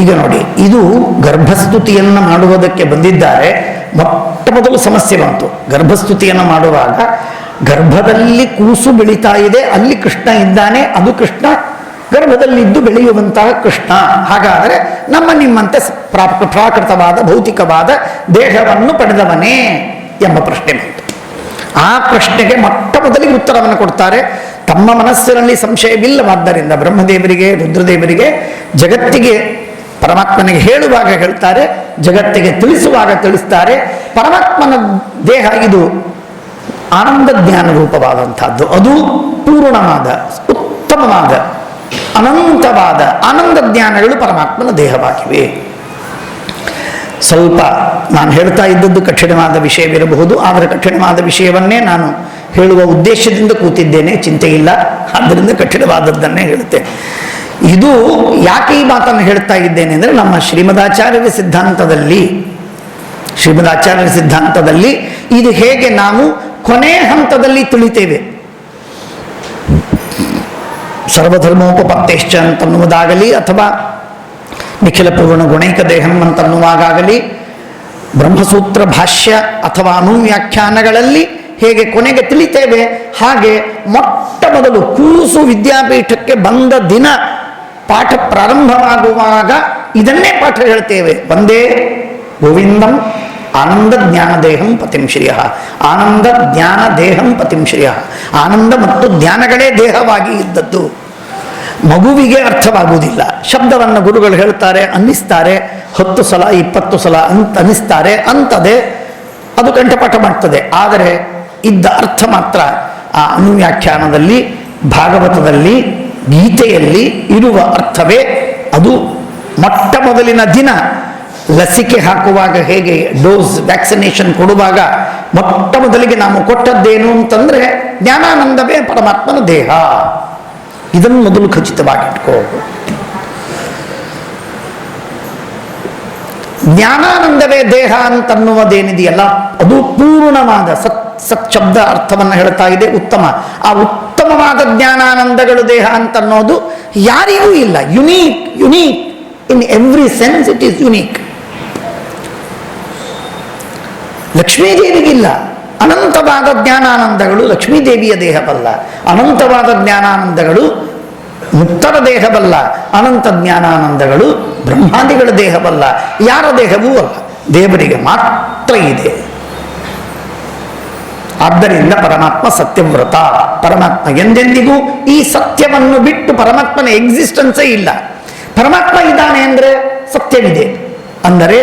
[SPEAKER 1] ಈಗ ನೋಡಿ, ಇದು ಗರ್ಭಸ್ತುತಿಯನ್ನು ಮಾಡುವುದಕ್ಕೆ ಬಂದಿದ್ದಾರೆ. ಮೊಟ್ಟ ಮೊದಲು ಸಮಸ್ಯೆ ಬಂತು. ಗರ್ಭಸ್ತುತಿಯನ್ನು ಮಾಡುವಾಗ ಗರ್ಭದಲ್ಲಿ ಕೂಸು ಬೆಳೀತಾ ಇದೆ, ಅಲ್ಲಿ ಕೃಷ್ಣ ಇದ್ದಾನೆ, ಅದು ಕೃಷ್ಣ ಗರ್ಭದಲ್ಲಿದ್ದು ಬೆಳೆಯುವಂತಹ ಕೃಷ್ಣ. ಹಾಗಾದರೆ ನಿಮ್ಮಂತೆ ಪ್ರಾಕೃತವಾದ, ಭೌತಿಕವಾದ ದೇಹವನ್ನು ಪಡೆದವನೇ ಎಂಬ ಪ್ರಶ್ನೆ ಬಂತು. ಆ ಪ್ರಶ್ನೆಗೆ ಮೊಟ್ಟ ಮೊದಲಿಗೆ ಉತ್ತರವನ್ನು ಕೊಡ್ತಾರೆ. ತಮ್ಮ ಮನಸ್ಸಿನಲ್ಲಿ ಸಂಶಯವಿಲ್ಲವಾದ್ದರಿಂದ ಬ್ರಹ್ಮದೇವರಿಗೆ, ರುದ್ರದೇವರಿಗೆ, ಜಗತ್ತಿಗೆ, ಪರಮಾತ್ಮನಿಗೆ ಹೇಳುವಾಗ ಹೇಳ್ತಾರೆ, ಜಗತ್ತಿಗೆ ತಿಳಿಸುವಾಗ ತಿಳಿಸ್ತಾರೆ. ಪರಮಾತ್ಮನ ದೇಹ ಇದು ಆನಂದ ಜ್ಞಾನ ರೂಪವಾದಂಥದ್ದು. ಅದು ಪೂರ್ಣವಾದ, ಉತ್ತಮವಾದ, ಅನಂತವಾದ ಆನಂದ ಜ್ಞಾನಗಳು ಪರಮಾತ್ಮನ ದೇಹವಾಗಿವೆ. ಸ್ವಲ್ಪ ನಾನು ಹೇಳ್ತಾ ಇದ್ದದ್ದು ಕಠಿಣವಾದ ವಿಷಯವಿರಬಹುದು, ಆದರೆ ಕಠಿಣವಾದ ವಿಷಯವನ್ನೇ ನಾನು ಹೇಳುವ ಉದ್ದೇಶದಿಂದ ಕೂತಿದ್ದೇನೆ, ಚಿಂತೆ ಇಲ್ಲ. ಆದ್ದರಿಂದ ಕಠಿಣವಾದದ್ದನ್ನೇ ಹೇಳುತ್ತೇನೆ. ಇದು ಯಾಕೆ ಈ ಮಾತನ್ನು ಹೇಳ್ತಾ ಇದ್ದೇನೆ ಅಂದರೆ, ನಮ್ಮ ಶ್ರೀಮದಾಚಾರ್ಯರ ಸಿದ್ಧಾಂತದಲ್ಲಿ ಇದು ಹೇಗೆ ನಾವು ಕೊನೆ ಹಂತದಲ್ಲಿ ತಿಳಿತೇವೆ. ಸರ್ವಧರ್ಮೋಪಪತ್ತೇಶ್ಚ ಅಂತನ್ನುವುದಾಗಲಿ, ಅಥವಾ ನಿಖಿಲ ಪೂರ್ಣ ಗುಣೈಕ ದೇಹಂ ಅಂತನ್ನುವಾಗಲಿ, ಬ್ರಹ್ಮಸೂತ್ರ ಭಾಷ್ಯ ಅಥವಾ ಅನುವ್ಯಾಖ್ಯಾನಗಳಲ್ಲಿ ಹೇಗೆ ಕೊನೆಗೆ ತಿಳಿತೇವೆ, ಹಾಗೆ ಮೊಟ್ಟ ಮೊದಲು ಕೂಸು ವಿದ್ಯಾಪೀಠಕ್ಕೆ ಬಂದ ದಿನ ಪಾಠ ಪ್ರಾರಂಭವಾಗುವಾಗ ಇದನ್ನೇ ಪಾಠ ಹೇಳ್ತೇವೆ. ಒಂದೇ ಗೋವಿಂದಂ ಆನಂದ ಜ್ಞಾನ ದೇಹಂ ಪತಿಂ ಶ್ರಿಯ, ಆನಂದ ಜ್ಞಾನ ದೇಹಂ ಪತಿಂ ಶ್ರಿಯ. ಆನಂದ ಮತ್ತು ಜ್ಞಾನಗಳೇ ದೇಹವಾಗಿ ಇದ್ದದ್ದು. ಮಗುವಿಗೆ ಅರ್ಥವಾಗುವುದಿಲ್ಲ. ಶಬ್ದವನ್ನು ಗುರುಗಳು ಹೇಳ್ತಾರೆ, ಅನ್ನಿಸ್ತಾರೆ, 10 ಸಲ 20 ಸಲ ಅಂತ ಅನ್ನಿಸ್ತಾರೆ, ಅಂತದೆ, ಅದು ಕಂಠಪಾಠ ಮಾಡ್ತದೆ. ಆದರೆ ಇದ್ದ ಅರ್ಥ ಮಾತ್ರ ಆ ಅನುವ್ಯಾಖ್ಯಾನದಲ್ಲಿ, ಭಾಗವತದಲ್ಲಿ, ಗೀತೆಯಲ್ಲಿ ಇರುವ ಅರ್ಥವೇ ಅದು. ಮೊಟ್ಟ ಮೊದಲಿನ ದಿನ ಲಸಿಕೆ ಹಾಕುವಾಗ ಹೇಗೆ ಡೋಸ್ ವ್ಯಾಕ್ಸಿನೇಷನ್ ಕೊಡುವಾಗ ಮೊಟ್ಟ ಮೊದಲಿಗೆ ನಾವು ಕೊಟ್ಟದ್ದೇನು ಅಂತಂದ್ರೆ ಜ್ಞಾನಾನಂದವೇ ಪರಮಾತ್ಮನ ದೇಹ. ಇದನ್ನು ಮೊದಲು ಖಚಿತವಾಗಿಟ್ಕೋ. ಜ್ಞಾನಾನಂದವೇ ದೇಹ ಅಂತನ್ನುವುದೇನಿದೆಯಲ್ಲ, ಅದು ಪೂರ್ಣವಾದ ಸತ್ ಶಬ್ದ ಅರ್ಥವನ್ನು ಹೇಳ್ತಾ ಇದೆ, ಉತ್ತಮ. ಆ ಉತ್ತಮವಾದ ಜ್ಞಾನಾನಂದಗಳು ದೇಹ ಅಂತನ್ನೋದು ಯಾರಿಗೂ ಇಲ್ಲ. Unique in every sense it is unique. ಲಕ್ಷ್ಮೀದೇವಿಗಿಲ್ಲ. ಅನಂತವಾದ ಜ್ಞಾನಾನಂದಗಳು ಲಕ್ಷ್ಮೀದೇವಿಯ ದೇಹವಲ್ಲ. ಅನಂತವಾದ ಜ್ಞಾನಾನಂದಗಳು ಮುಕ್ತರ ದೇಹವಲ್ಲ. ಅನಂತ ಜ್ಞಾನಾನಂದಗಳು ಬ್ರಹ್ಮಾದಿಗಳ ದೇಹವಲ್ಲ. ಯಾರ ದೇಹವೂ ಅಲ್ಲ, ದೇವರಿಗೆ ಮಾತ್ರ ಇದೆ. ಆದ್ದರಿಂದ ಪರಮಾತ್ಮ ಸತ್ಯವ್ರತ. ಪರಮಾತ್ಮ ಎಂದೆಂದಿಗೂ ಈ ಸತ್ಯವನ್ನು ಬಿಟ್ಟು ಪರಮಾತ್ಮನ ಎಕ್ಸಿಸ್ಟೆನ್ಸೇ ಇಲ್ಲ. ಪರಮಾತ್ಮ ಇದ್ದಾನೆ ಅಂದರೆ ಸತ್ಯವಿದೆ, ಅಂದರೆ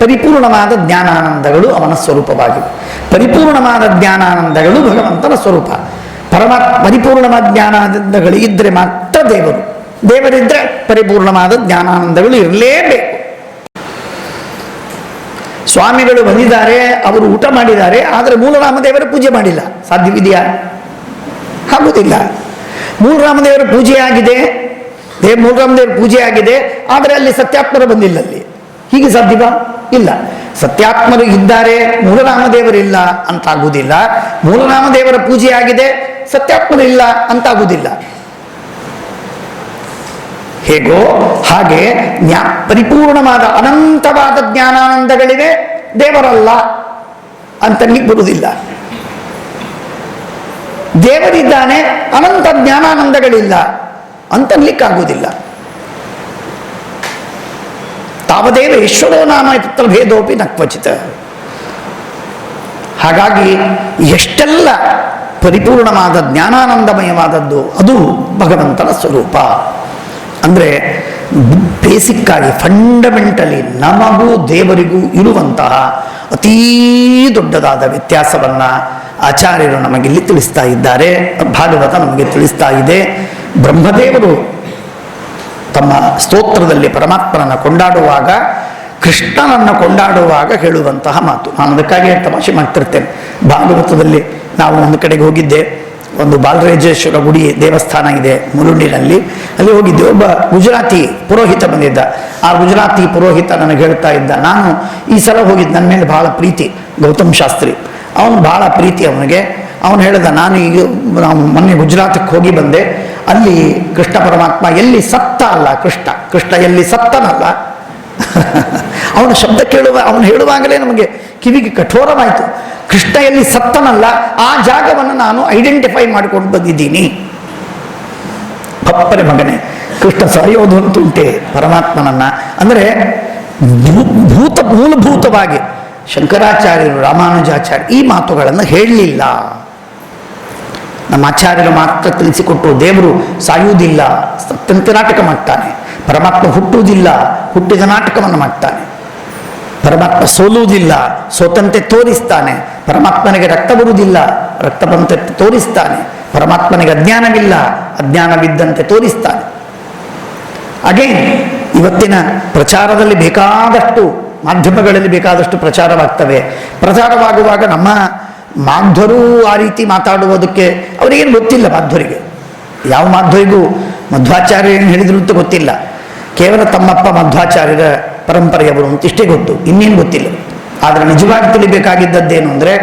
[SPEAKER 1] ಪರಿಪೂರ್ಣವಾದ ಜ್ಞಾನಾನಂದಗಳು ಅವನ ಸ್ವರೂಪವಾಗಿವೆ. ಪರಿಪೂರ್ಣವಾದ ಜ್ಞಾನಾನಂದಗಳು ಭಗವಂತನ ಸ್ವರೂಪ. ಪರಿಪೂರ್ಣವಾದ ಜ್ಞಾನಾನಂದಗಳಿದ್ದರೆ ಮಾತ್ರ ದೇವರು. ದೇವರಿದ್ದರೆ ಪರಿಪೂರ್ಣವಾದ ಜ್ಞಾನಾನಂದಗಳು ಇರಲೇಬೇಕು. ಸ್ವಾಮಿಗಳು ಬಂದಿದ್ದಾರೆ, ಅವರು ಊಟ ಮಾಡಿದ್ದಾರೆ, ಆದರೆ ಮೂಲರಾಮದೇವರ ಪೂಜೆ ಮಾಡಿಲ್ಲ. ಸಾಧ್ಯವಿದೆಯಾ? ಆಗುವುದಿಲ್ಲ. ಮೂಲರಾಮದೇವರ ಪೂಜೆ ಆಗಿದೆ, ಮೂಲರಾಮದೇವರ ಪೂಜೆ ಆಗಿದೆ, ಆದರೆ ಅಲ್ಲಿ ಸತ್ಯಾತ್ಮರು ಬಂದಿಲ್ಲ. ಅಲ್ಲಿ ಹೀಗೆ ಸಾಧ್ಯವಾ? ಇಲ್ಲ. ಸತ್ಯಾತ್ಮರು ಇದ್ದಾರೆ, ಮೂಲರಾಮದೇವರಿಲ್ಲ ಅಂತಾಗುವುದಿಲ್ಲ. ಮೂಲರಾಮದೇವರ ಪೂಜೆ ಆಗಿದೆ, ಸತ್ಯಾತ್ಮರಿಲ್ಲ ಅಂತಾಗುವುದಿಲ್ಲ. ಹೇಗೋ ಹಾಗೆ ಪರಿಪೂರ್ಣವಾದ ಅನಂತವಾದ ಜ್ಞಾನಾನಂದಗಳಿವೆ, ದೇವರಲ್ಲ ಅಂತನ್ಲಿಕ್ಕೆ ಬರುವುದಿಲ್ಲ. ದೇವರಿದ್ದಾನೆ, ಅನಂತ ಜ್ಞಾನಾನಂದಗಳಿಲ್ಲ ಅಂತನ್ಲಿಕ್ಕಾಗುವುದಿಲ್ಲ. ತಾವದೇವ ಈಶ್ವರೋ ನಾಮ ತತ್ರ ಭೇದೋಪಿ ನ ಕ್ವಚಿತ್. ಹಾಗಾಗಿ ಎಷ್ಟೆಲ್ಲ ಪರಿಪೂರ್ಣವಾದ ಜ್ಞಾನಾನಂದಮಯವಾದದ್ದು ಅದು ಭಗವಂತನ ಸ್ವರೂಪ. ಅಂದರೆ ಬೇಸಿಕ್ ಆಗಿ ಫಂಡಮೆಂಟಲಿ ನಮಗೂ ದೇವರಿಗೂ ಇರುವಂತಹ ಅತೀ ದೊಡ್ಡದಾದ ವ್ಯತ್ಯಾಸವನ್ನು ಆಚಾರ್ಯರು ನಮಗಿಲ್ಲಿ ತಿಳಿಸ್ತಾ ಇದ್ದಾರೆ. ಭಾಗವತ ನಮಗೆ ತಿಳಿಸ್ತಾ ಇದೆ. ಬ್ರಹ್ಮದೇವರು ತಮ್ಮ ಸ್ತೋತ್ರದಲ್ಲಿ ಪರಮಾತ್ಮನನ್ನು ಕೊಂಡಾಡುವಾಗ, ಕೃಷ್ಣನನ್ನು ಕೊಂಡಾಡುವಾಗ ಹೇಳುವಂತಹ ಮಾತು. ನಾನು ಅದಕ್ಕಾಗಿ ತಮಾಷೆ ಮಾಡ್ತಿರ್ತೇನೆ. ಭಾಗವತದಲ್ಲಿ ನಾವು ಒಂದು ಕಡೆಗೆ ಹೋಗಿದ್ದೆ, ಒಂದು ಬಾಲರಾಜೇಶ್ವರ ಗುಡಿ ದೇವಸ್ಥಾನ ಇದೆ ಮುಲುಂಡಿನಲ್ಲಿ. ಅಲ್ಲಿ ಹೋಗಿದ್ದೆ. ಒಬ್ಬ ಗುಜರಾತಿ ಪುರೋಹಿತ ಬಂದಿದ್ದ. ಆ ಗುಜರಾತಿ ಪುರೋಹಿತ ನನಗೆ ಹೇಳ್ತಾ ಇದ್ದ, ನಾನು ಈ ಸಲ ಹೋಗಿದ್ದು, ನನ್ನ ಮೇಲೆ ಬಹಳ ಪ್ರೀತಿ, ಗೌತಮ್ ಶಾಸ್ತ್ರಿ, ಅವನು ಬಹಳ ಪ್ರೀತಿ ಅವನಿಗೆ. ಅವನು ಹೇಳಿದ, ನಾವು ಮೊನ್ನೆ ಗುಜರಾತಕ್ಕೆ ಹೋಗಿ ಬಂದೆ, ಅಲ್ಲಿ ಕೃಷ್ಣ ಪರಮಾತ್ಮ ಎಲ್ಲಿ ಸತ್ತ ಅಲ್ಲ, ಕೃಷ್ಣ ಎಲ್ಲಿ ಸತ್ತನಲ್ಲ. ಅವನ ಶಬ್ದ ಅವನು ಹೇಳುವಾಗಲೇ ನಮಗೆ ಕಿವಿಗೆ ಕಠೋರವಾಯಿತು. ಕೃಷ್ಣ ಎಲ್ಲಿ ಸತ್ತನಲ್ಲ, ಆ ಜಾಗವನ್ನು ನಾನು ಐಡೆಂಟಿಫೈ ಮಾಡಿಕೊಂಡು ಬಂದಿದ್ದೀನಿ. ಪಪ್ಪರೆ ಮಗನೇ, ಕೃಷ್ಣ ಸಾಯೋದು ಅಂತುಂಟೆ ಪರಮಾತ್ಮನನ್ನ. ಅಂದರೆ ಮೂಲಭೂತವಾಗಿ ಶಂಕರಾಚಾರ್ಯರು, ರಾಮಾನುಜಾಚಾರ್ಯ ಈ ಮಾತುಗಳನ್ನು ಹೇಳಲಿಲ್ಲ. ನಮ್ಮ ಆಚಾರ್ಯರು ಮಾತ್ರ ತಿಳಿಸಿಕೊಟ್ಟು, ದೇವರು ಸಾಯುವುದಿಲ್ಲ, ಸತ್ತಂತೆ ನಾಟಕ ಮಾಡ್ತಾನೆ. ಪರಮಾತ್ಮ ಹುಟ್ಟುವುದಿಲ್ಲ, ಹುಟ್ಟಿದ ನಾಟಕವನ್ನು ಮಾಡ್ತಾನೆ. ಪರಮಾತ್ಮ ಸೋಲುವುದಿಲ್ಲ, ಸೋತಂತೆ ತೋರಿಸ್ತಾನೆ. ಪರಮಾತ್ಮನಿಗೆ ರಕ್ತ ಬರುವುದಿಲ್ಲ, ರಕ್ತ ಬಂತೆ ತೋರಿಸ್ತಾನೆ. ಪರಮಾತ್ಮನಿಗೆ ಅಜ್ಞಾನವಿಲ್ಲ, ಅಜ್ಞಾನವಿದ್ದಂತೆ ತೋರಿಸ್ತಾನೆ. ಅಗೇನ್ ಇವತ್ತಿನ ಪ್ರಚಾರದಲ್ಲಿ ಬೇಕಾದಷ್ಟು ಮಾಧ್ಯಮಗಳಲ್ಲಿ ಬೇಕಾದಷ್ಟು ಪ್ರಚಾರವಾಗ್ತವೆ. ಪ್ರಚಾರವಾಗುವಾಗ ನಮ್ಮ ಮಾಧ್ವರು ಆ ರೀತಿ ಮಾತಾಡುವುದಕ್ಕೆ ಅವರಿಗೇನು ಗೊತ್ತಿಲ್ಲ. ಮಾಧ್ವರಿಗೆ, ಯಾವ ಮಾಧ್ವರಿಗೂ ಮಧ್ವಾಚಾರ್ಯ ಏನು ಹೇಳಿದ್ರು ಅಂತ ಗೊತ್ತಿಲ್ಲ. ಕೇವಲ ತಮ್ಮಪ್ಪ ಮಧ್ವಾಚಾರ್ಯರ ಪರಂಪರೆಯವರು ಅಂತಿಷ್ಟೇ ಗೊತ್ತು, ಇನ್ನೇನು ಗೊತ್ತಿಲ್ಲ. ಆದರೆ ನಿಜವಾಗಿ ತಿಳಿಬೇಕಾಗಿದ್ದದ್ದೇನು ಅಂದರೆ,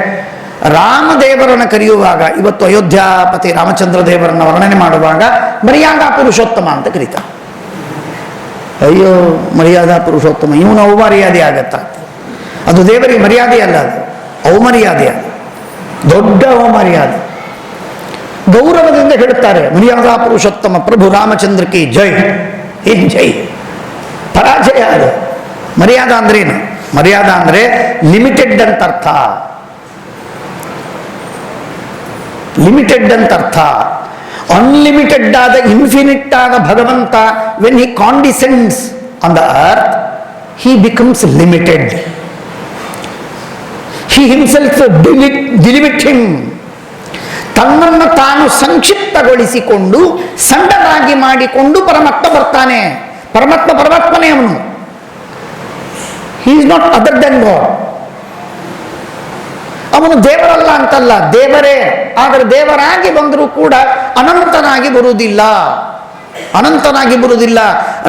[SPEAKER 1] ರಾಮದೇವರನ್ನು ಕರೆಯುವಾಗ, ಇವತ್ತು ಅಯೋಧ್ಯಾಪತಿ ರಾಮಚಂದ್ರ ದೇವರನ್ನು ವರ್ಣನೆ ಮಾಡುವಾಗ ಮರ್ಯಾದಾ ಪುರುಷೋತ್ತಮ ಅಂತ ಕರೀತಾರೆ. ಅಯ್ಯೋ ಮರ್ಯಾದಾ ಪುರುಷೋತ್ತಮ, ಇವನು ಅವಮರ್ಯಾದೆ ಆಗತ್ತ. ಅದು ದೇವರಿಗೆ ಮರ್ಯಾದೆ ಅಲ್ಲ, ಅದು ಅವಮರ್ಯಾದೆ, ಅದು ದೊಡ್ಡ ಅವಮರ್ಯಾದೆ. ಗೌರವದಿಂದ ಹೇಳುತ್ತಾರೆ, ಮರ್ಯಾದಾ ಪುರುಷೋತ್ತಮ ಪ್ರಭು ರಾಮಚಂದ್ರಕ್ಕೆ ಜೈ. ಏನ್ ಜೈ? ಪರಾಜಯ ಅದು. ಮರ್ಯಾದಾ ಅಂದ್ರೇನು? ಮರ್ಯಾದಾ ಅಂದ್ರೆ ಲಿಮಿಟೆಡ್ ಅಂತ ಅರ್ಥ. ಲಿಮಿಟೆಡ್ ಅಂತ ಅರ್ಥ. ಅನ್ಲಿಮಿಟೆಡ್ ಆದ, ಇನ್ಫಿನಿಟ್ ಆದ ಭಗವಂತ, when he condescends on the earth, he becomes limited. He himself delimit him. ತನ್ನನ್ನು ತಾನು ಸಂಕ್ಷಿಪ್ತಗೊಳಿಸಿಕೊಂಡು ಸಣ್ಣದಾಗಿ ಮಾಡಿಕೊಂಡು ಪರಮಾತ್ಮ ಬರ್ತಾನೆ. ಪರಮಾತ್ಮನೇ ಅವನು. He is not other than God. ಅವನು ದೇವರಲ್ಲ ಅಂತಲ್ಲ, ದೇವರೇ. ಆದರೆ ದೇವರಾಗಿ ಬಂದರೂ ಕೂಡ ಅನಂತನಾಗಿ ಬರುವುದಿಲ್ಲ. ಅನಂತನಾಗಿ ಬರುವುದಿಲ್ಲ.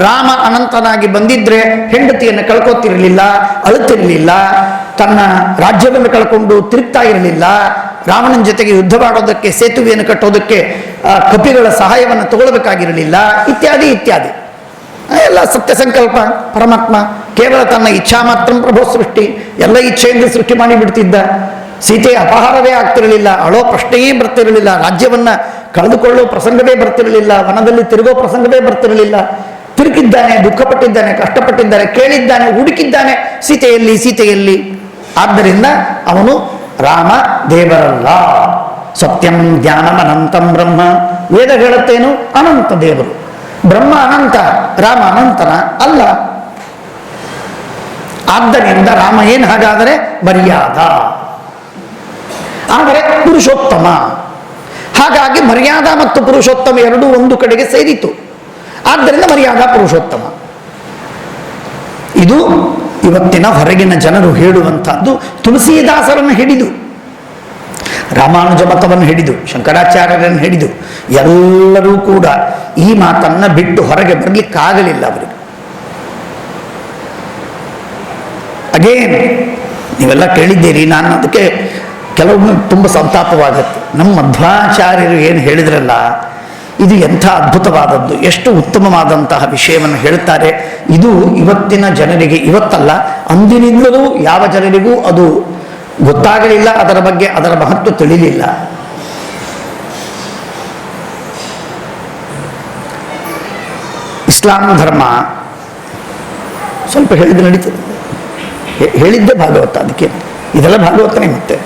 [SPEAKER 1] ರಾಮ ಅನಂತನಾಗಿ ಬಂದಿದ್ರೆ ಹೆಂಡತಿಯನ್ನು ಕಳ್ಕೊತಿರಲಿಲ್ಲ, ಅಳುತ್ತಿರಲಿಲ್ಲ, ತನ್ನ ರಾಜ್ಯವನ್ನು ಕಳ್ಕೊಂಡು ತಿರುಗ್ತಾ ಇರಲಿಲ್ಲ, ರಾವಣನ ಜೊತೆಗೆ ಯುದ್ಧ ಮಾಡೋದಕ್ಕೆ, ಸೇತುವೆಯನ್ನು ಕಟ್ಟೋದಕ್ಕೆ ಕಪಿಗಳ ಸಹಾಯವನ್ನು ತಗೊಳ್ಬೇಕಾಗಿರಲಿಲ್ಲ, ಇತ್ಯಾದಿ ಇತ್ಯಾದಿ. ಎಲ್ಲ ಸತ್ಯ ಸಂಕಲ್ಪ. ಪರಮಾತ್ಮ ಕೇವಲ ತನ್ನ ಇಚ್ಛಾ ಮಾತ್ರ ಪ್ರಭೋ ಸೃಷ್ಟಿ, ಎಲ್ಲ ಇಚ್ಛೆಯಿಂದ ಸೃಷ್ಟಿ ಮಾಡಿಬಿಡ್ತಿದ್ದ. ಸೀತೆಯ ಅಪಹಾರವೇ ಆಗ್ತಿರಲಿಲ್ಲ, ಅಳೋ ಪ್ರಶ್ನೆಯೇ ಬರ್ತಿರಲಿಲ್ಲ, ರಾಜ್ಯವನ್ನ ಕಳೆದುಕೊಳ್ಳೋ ಪ್ರಸಂಗವೇ ಬರ್ತಿರಲಿಲ್ಲ, ವನದಲ್ಲಿ ತಿರುಗೋ ಪ್ರಸಂಗವೇ ಬರ್ತಿರಲಿಲ್ಲ. ತಿರುಗಿದ್ದಾನೆ, ದುಃಖಪಟ್ಟಿದ್ದಾನೆ, ಕಷ್ಟಪಟ್ಟಿದ್ದಾನೆ, ಕೇಳಿದ್ದಾನೆ, ಹುಡುಕಿದ್ದಾನೆ, ಸೀತೆಯಲ್ಲಿ. ಆದ್ದರಿಂದ ಅವನು ರಾಮ ದೇವರಲ್ಲ. ಸತ್ಯಂ ಜ್ಞಾನಂ ಅನಂತಂ ಬ್ರಹ್ಮ. ವೇದ ಹೇಳುತ್ತೇನು? ಅನಂತ ದೇವರು. ಬ್ರಹ್ಮ ಅನಂತ, ರಾಮ ಅನಂತನ ಅಲ್ಲ. ಆದ್ದರಿಂದ ರಾಮ ಏನು ಹಾಗಾದರೆ? ಮರ್ಯಾದ. ಆದರೆ ಪುರುಷೋತ್ತಮ. ಹಾಗಾಗಿ ಮರ್ಯಾದ ಮತ್ತು ಪುರುಷೋತ್ತಮ ಎರಡೂ ಒಂದು ಕಡೆಗೆ ಸೇರಿತು. ಆದ್ದರಿಂದ ಮರ್ಯಾದ ಪುರುಷೋತ್ತಮ. ಇದು ಇವತ್ತಿನ ಹೊರಗಿನ ಜನರು ಹೇಳುವಂತಹದ್ದು. ತುಳಸೀದಾಸರನ್ನು ಹಿಡಿದು, ರಾಮಾನುಜ ಮತವನ್ನು ಹಿಡಿದು, ಶಂಕರಾಚಾರ್ಯರನ್ನು ಹಿಡಿದು ಎಲ್ಲರೂ ಕೂಡ ಈ ಮಾತನ್ನು ಬಿಟ್ಟು ಹೊರಗೆ ಬರಲಿಕ್ಕಾಗಲಿಲ್ಲ ಅವರಿಗೆ. ಅಗೇನ್ ನೀವೆಲ್ಲ ಕೇಳಿದ್ದೀರಿ, ನಾನು ಅದಕ್ಕೆ ಕೆಲವೊಮ್ಮೆ ತುಂಬ ಸಂತಾಪವಾಗುತ್ತೆ. ನಮ್ಮ ಮಧ್ವಾಚಾರ್ಯರು ಏನು ಹೇಳಿದ್ರಲ್ಲ, ಇದು ಎಂಥ ಅದ್ಭುತವಾದದ್ದು, ಎಷ್ಟು ಉತ್ತಮವಾದಂತಹ ವಿಷಯವನ್ನು ಹೇಳ್ತಾರೆ. ಇದು ಇವತ್ತಿನ ಜನರಿಗೆ, ಇವತ್ತಲ್ಲ ಅಂದಿನಿಂದಲೂ ಯಾವ ಜನರಿಗೂ ಅದು ಗೊತ್ತಾಗಲಿಲ್ಲ, ಅದರ ಬಗ್ಗೆ ಅದರ ಮಹತ್ವ ತಿಳಿಲಿಲ್ಲ. ಇಸ್ಲಾಂ ಧರ್ಮ ಸ್ವಲ್ಪ ಹೇಳಿದ್ರೆ ನಡೀತದೆ. ಹೇಳಿದ್ದೆ ಭಾಗವತ, ಅದಕ್ಕೆ ಇದೆಲ್ಲ ಭಾಗವತನೇ. ಮತ್ತೆ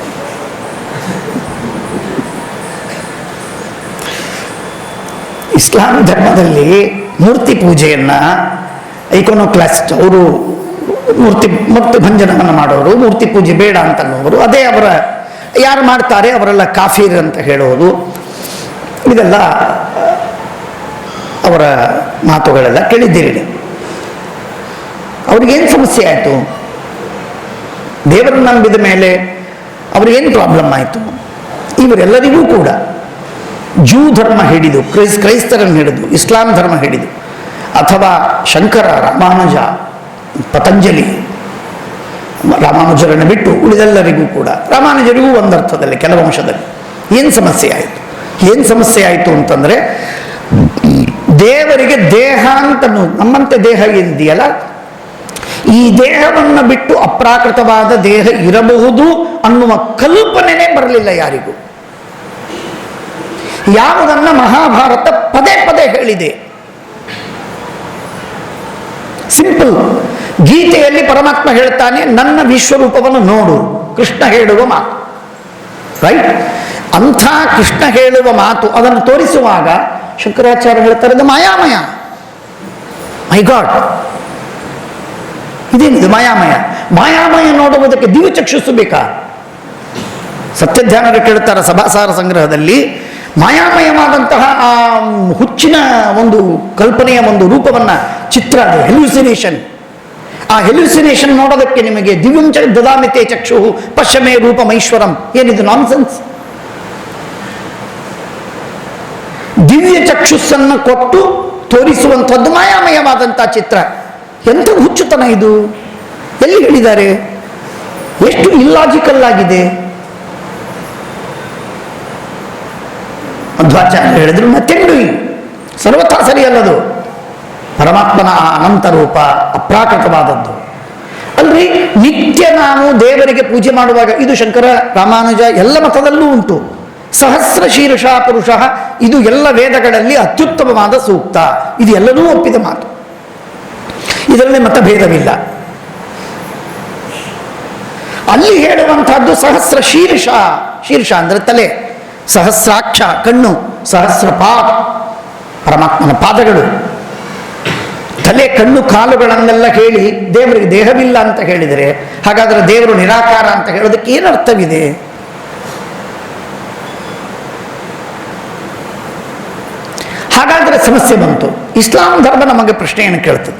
[SPEAKER 1] ಇಸ್ಲಾಂ ಧರ್ಮದಲ್ಲಿ ಮೂರ್ತಿ ಪೂಜೆಯನ್ನ ಐಕೋನೋಕ್ಲಾಸ್ಟ್ ಅವರು ಮೂರ್ತಿ ಭಂಜನವನ್ನು ಮಾಡೋರು, ಮೂರ್ತಿ ಪೂಜೆ ಬೇಡ ಅಂತ ಅನ್ನೋರು, ಅದೇ ಅವರ ಯಾರು ಮಾಡ್ತಾರೆ ಅವರೆಲ್ಲ ಕಾಫೀರ್ ಅಂತ ಹೇಳೋರು, ಇದೆಲ್ಲ ಅವರ ಮಾತುಗಳೆಲ್ಲ ಕೇಳಿದ್ದೀರಿ. ಅವ್ರಿಗೇನು ಸಮಸ್ಯೆ ಆಯಿತು? ದೇವರನ್ನು ನಂಬಿದ ಮೇಲೆ ಅವ್ರಿಗೇನು ಪ್ರಾಬ್ಲಮ್ ಆಯಿತು? ಇವರೆಲ್ಲರಿಗೂ ಕೂಡ ಜೂ ಧರ್ಮ ಹಿಡಿದು, ಕ್ರೈಸ್ತರನ್ನು ಹಿಡಿದು, ಇಸ್ಲಾಂ ಧರ್ಮ ಹಿಡಿದು, ಅಥವಾ ಶಂಕರ, ರಾಮಾನುಜ, ಪತಂಜಲಿ, ರಾಮಾನುಜರನ್ನು ಬಿಟ್ಟು ಉಳಿದೆಲ್ಲರಿಗೂ ಕೂಡ, ರಾಮಾನುಜರಿಗೂ ಒಂದರ್ಥದಲ್ಲಿ ಕೆಲವು ಅಂಶದಲ್ಲಿ ಏನು ಸಮಸ್ಯೆ ಆಯಿತು ಅಂತಂದರೆ, ದೇವರಿಗೆ ದೇಹ ಅಂತ ನಮ್ಮಂತೆ ದೇಹ ಇದೆಯಲ್ಲ, ಈ ದೇಹವನ್ನು ಬಿಟ್ಟು ಅಪ್ರಾಕೃತವಾದ ದೇಹ ಇರಬಹುದು ಅನ್ನುವ ಕಲ್ಪನೆನೇ ಬರಲಿಲ್ಲ ಯಾರಿಗೂ. ಯಾವುದನ್ನ ಮಹಾಭಾರತ ಪದೇ ಪದೇ ಹೇಳಿದೆ. ಸಿಂಪಲ್. ಗೀತೆಯಲ್ಲಿ ಪರಮಾತ್ಮ ಹೇಳ್ತಾನೆ, ನನ್ನ ವಿಶ್ವರೂಪವನ್ನು ನೋಡು, ಕೃಷ್ಣ ಹೇಳುವ ಮಾತು. ರೈಟ್? ಅಂಥ ಕೃಷ್ಣ ಹೇಳುವ ಮಾತು ಅದನ್ನು ತೋರಿಸುವಾಗ ಶಂಕರಾಚಾರ್ಯ ಹೇಳ್ತಾರೆ, ಇದು ಮಾಯಾಮಯ. ಮೈ ಗಾಡ್, ಇದೇನಿದು ಮಾಯಾಮಯ ನೋಡುವುದಕ್ಕೆ ದಿವ್ಯ ಚಕ್ಷುಸ್ಸು ಬೇಕಾ? ಸತ್ಯಧ್ಯಾನರು ಕೇಳುತ್ತಾರೆ ಸಭಾಸಾರ ಸಂಗ್ರಹದಲ್ಲಿ, ಮಾಯಾಮಯವಾದಂತಹ ಆ ಹುಚ್ಚಿನ ಒಂದು ಕಲ್ಪನೆಯ ಒಂದು ರೂಪವನ್ನ, ಚಿತ್ರ, ಹೆಲ್ಯೂಸಿನೇಷನ್. ಆ ಹೆಲ್ಯೂಸಿನೇಷನ್ ನೋಡೋದಕ್ಕೆ ನಿಮಗೆ ದಿವ್ಯಂಚ ದದಾಮಿತೆ ಚಕ್ಷು ಪಶ್ಯಮೇ ರೂಪಮೈಶ್ವರಂ. ಏನಿದು ನಾನ್ಸೆನ್ಸ್? ದಿವ್ಯ ಚಕ್ಷುಸ್ಸನ್ನು ಕೊಟ್ಟು ತೋರಿಸುವಂಥದ್ದು ಮಾಯಾಮಯವಾದಂತಹ ಚಿತ್ರ. ಎಂಥ ಹುಚ್ಚುತನ ಇದು! ಎಲ್ಲಿ ಹೇಳಿದ್ದಾರೆ? ಎಷ್ಟು ಇಲ್ಲಾಜಿಕಲ್ ಆಗಿದೆ. ಮಧ್ವಾಚಾರ್ಯ ಹೇಳಿದ್ರು, ನಥಿಂಗ್, ಸರ್ವಥಾ ಸರಿಯಲ್ಲದು. ಪರಮಾತ್ಮನ ಆ ಅನಂತ ರೂಪ ಅಪ್ರಾಕೃತವಾದದ್ದು ಅಲ್ರಿ. ನಿತ್ಯ ನಾವು ದೇವರಿಗೆ ಪೂಜೆ ಮಾಡುವಾಗ, ಇದು ಶಂಕರ, ರಾಮಾನುಜ ಎಲ್ಲ ಮತದಲ್ಲೂ ಉಂಟು. ಸಹಸ್ರ ಶೀರ್ಷ ಪುರುಷ, ಇದು ಎಲ್ಲ ವೇದಗಳಲ್ಲಿ ಅತ್ಯುತ್ತಮವಾದ ಸೂಕ್ತ. ಇದು ಎಲ್ಲರೂ ಒಪ್ಪಿದ ಮಾತು, ಇದರಲ್ಲಿ ಮತಭೇದವಿಲ್ಲ. ಅಲ್ಲಿ ಹೇಳುವಂತಹದ್ದು ಸಹಸ್ರ ಶೀರ್ಷ ಅಂದ್ರೆ ತಲೆ, ಸಹಸ್ರಾಕ್ಷ ಕಣ್ಣು, ಸಹಸ್ರಪಾತ್ ಪರಮಾತ್ಮನ ಪಾದಗಳು, ತಲೆ, ಕಣ್ಣು, ಕಾಲುಗಳನ್ನೆಲ್ಲ ಹೇಳಿ ದೇವರಿಗೆ ದೇಹವಿಲ್ಲ ಅಂತ ಹೇಳಿದರೆ, ಹಾಗಾದರೆ ದೇವರು ನಿರಾಕಾರ ಅಂತ ಹೇಳೋದಕ್ಕೆ ಏನು ಅರ್ಥವಿದೆ? ಹಾಗಾದರೆ ಸಮಸ್ಯೆ ಬಂತು. ಇಸ್ಲಾಂ ಧರ್ಮ ನಮಗೆ ಪ್ರಶ್ನೆಯನ್ನು ಕೇಳ್ತದೆ.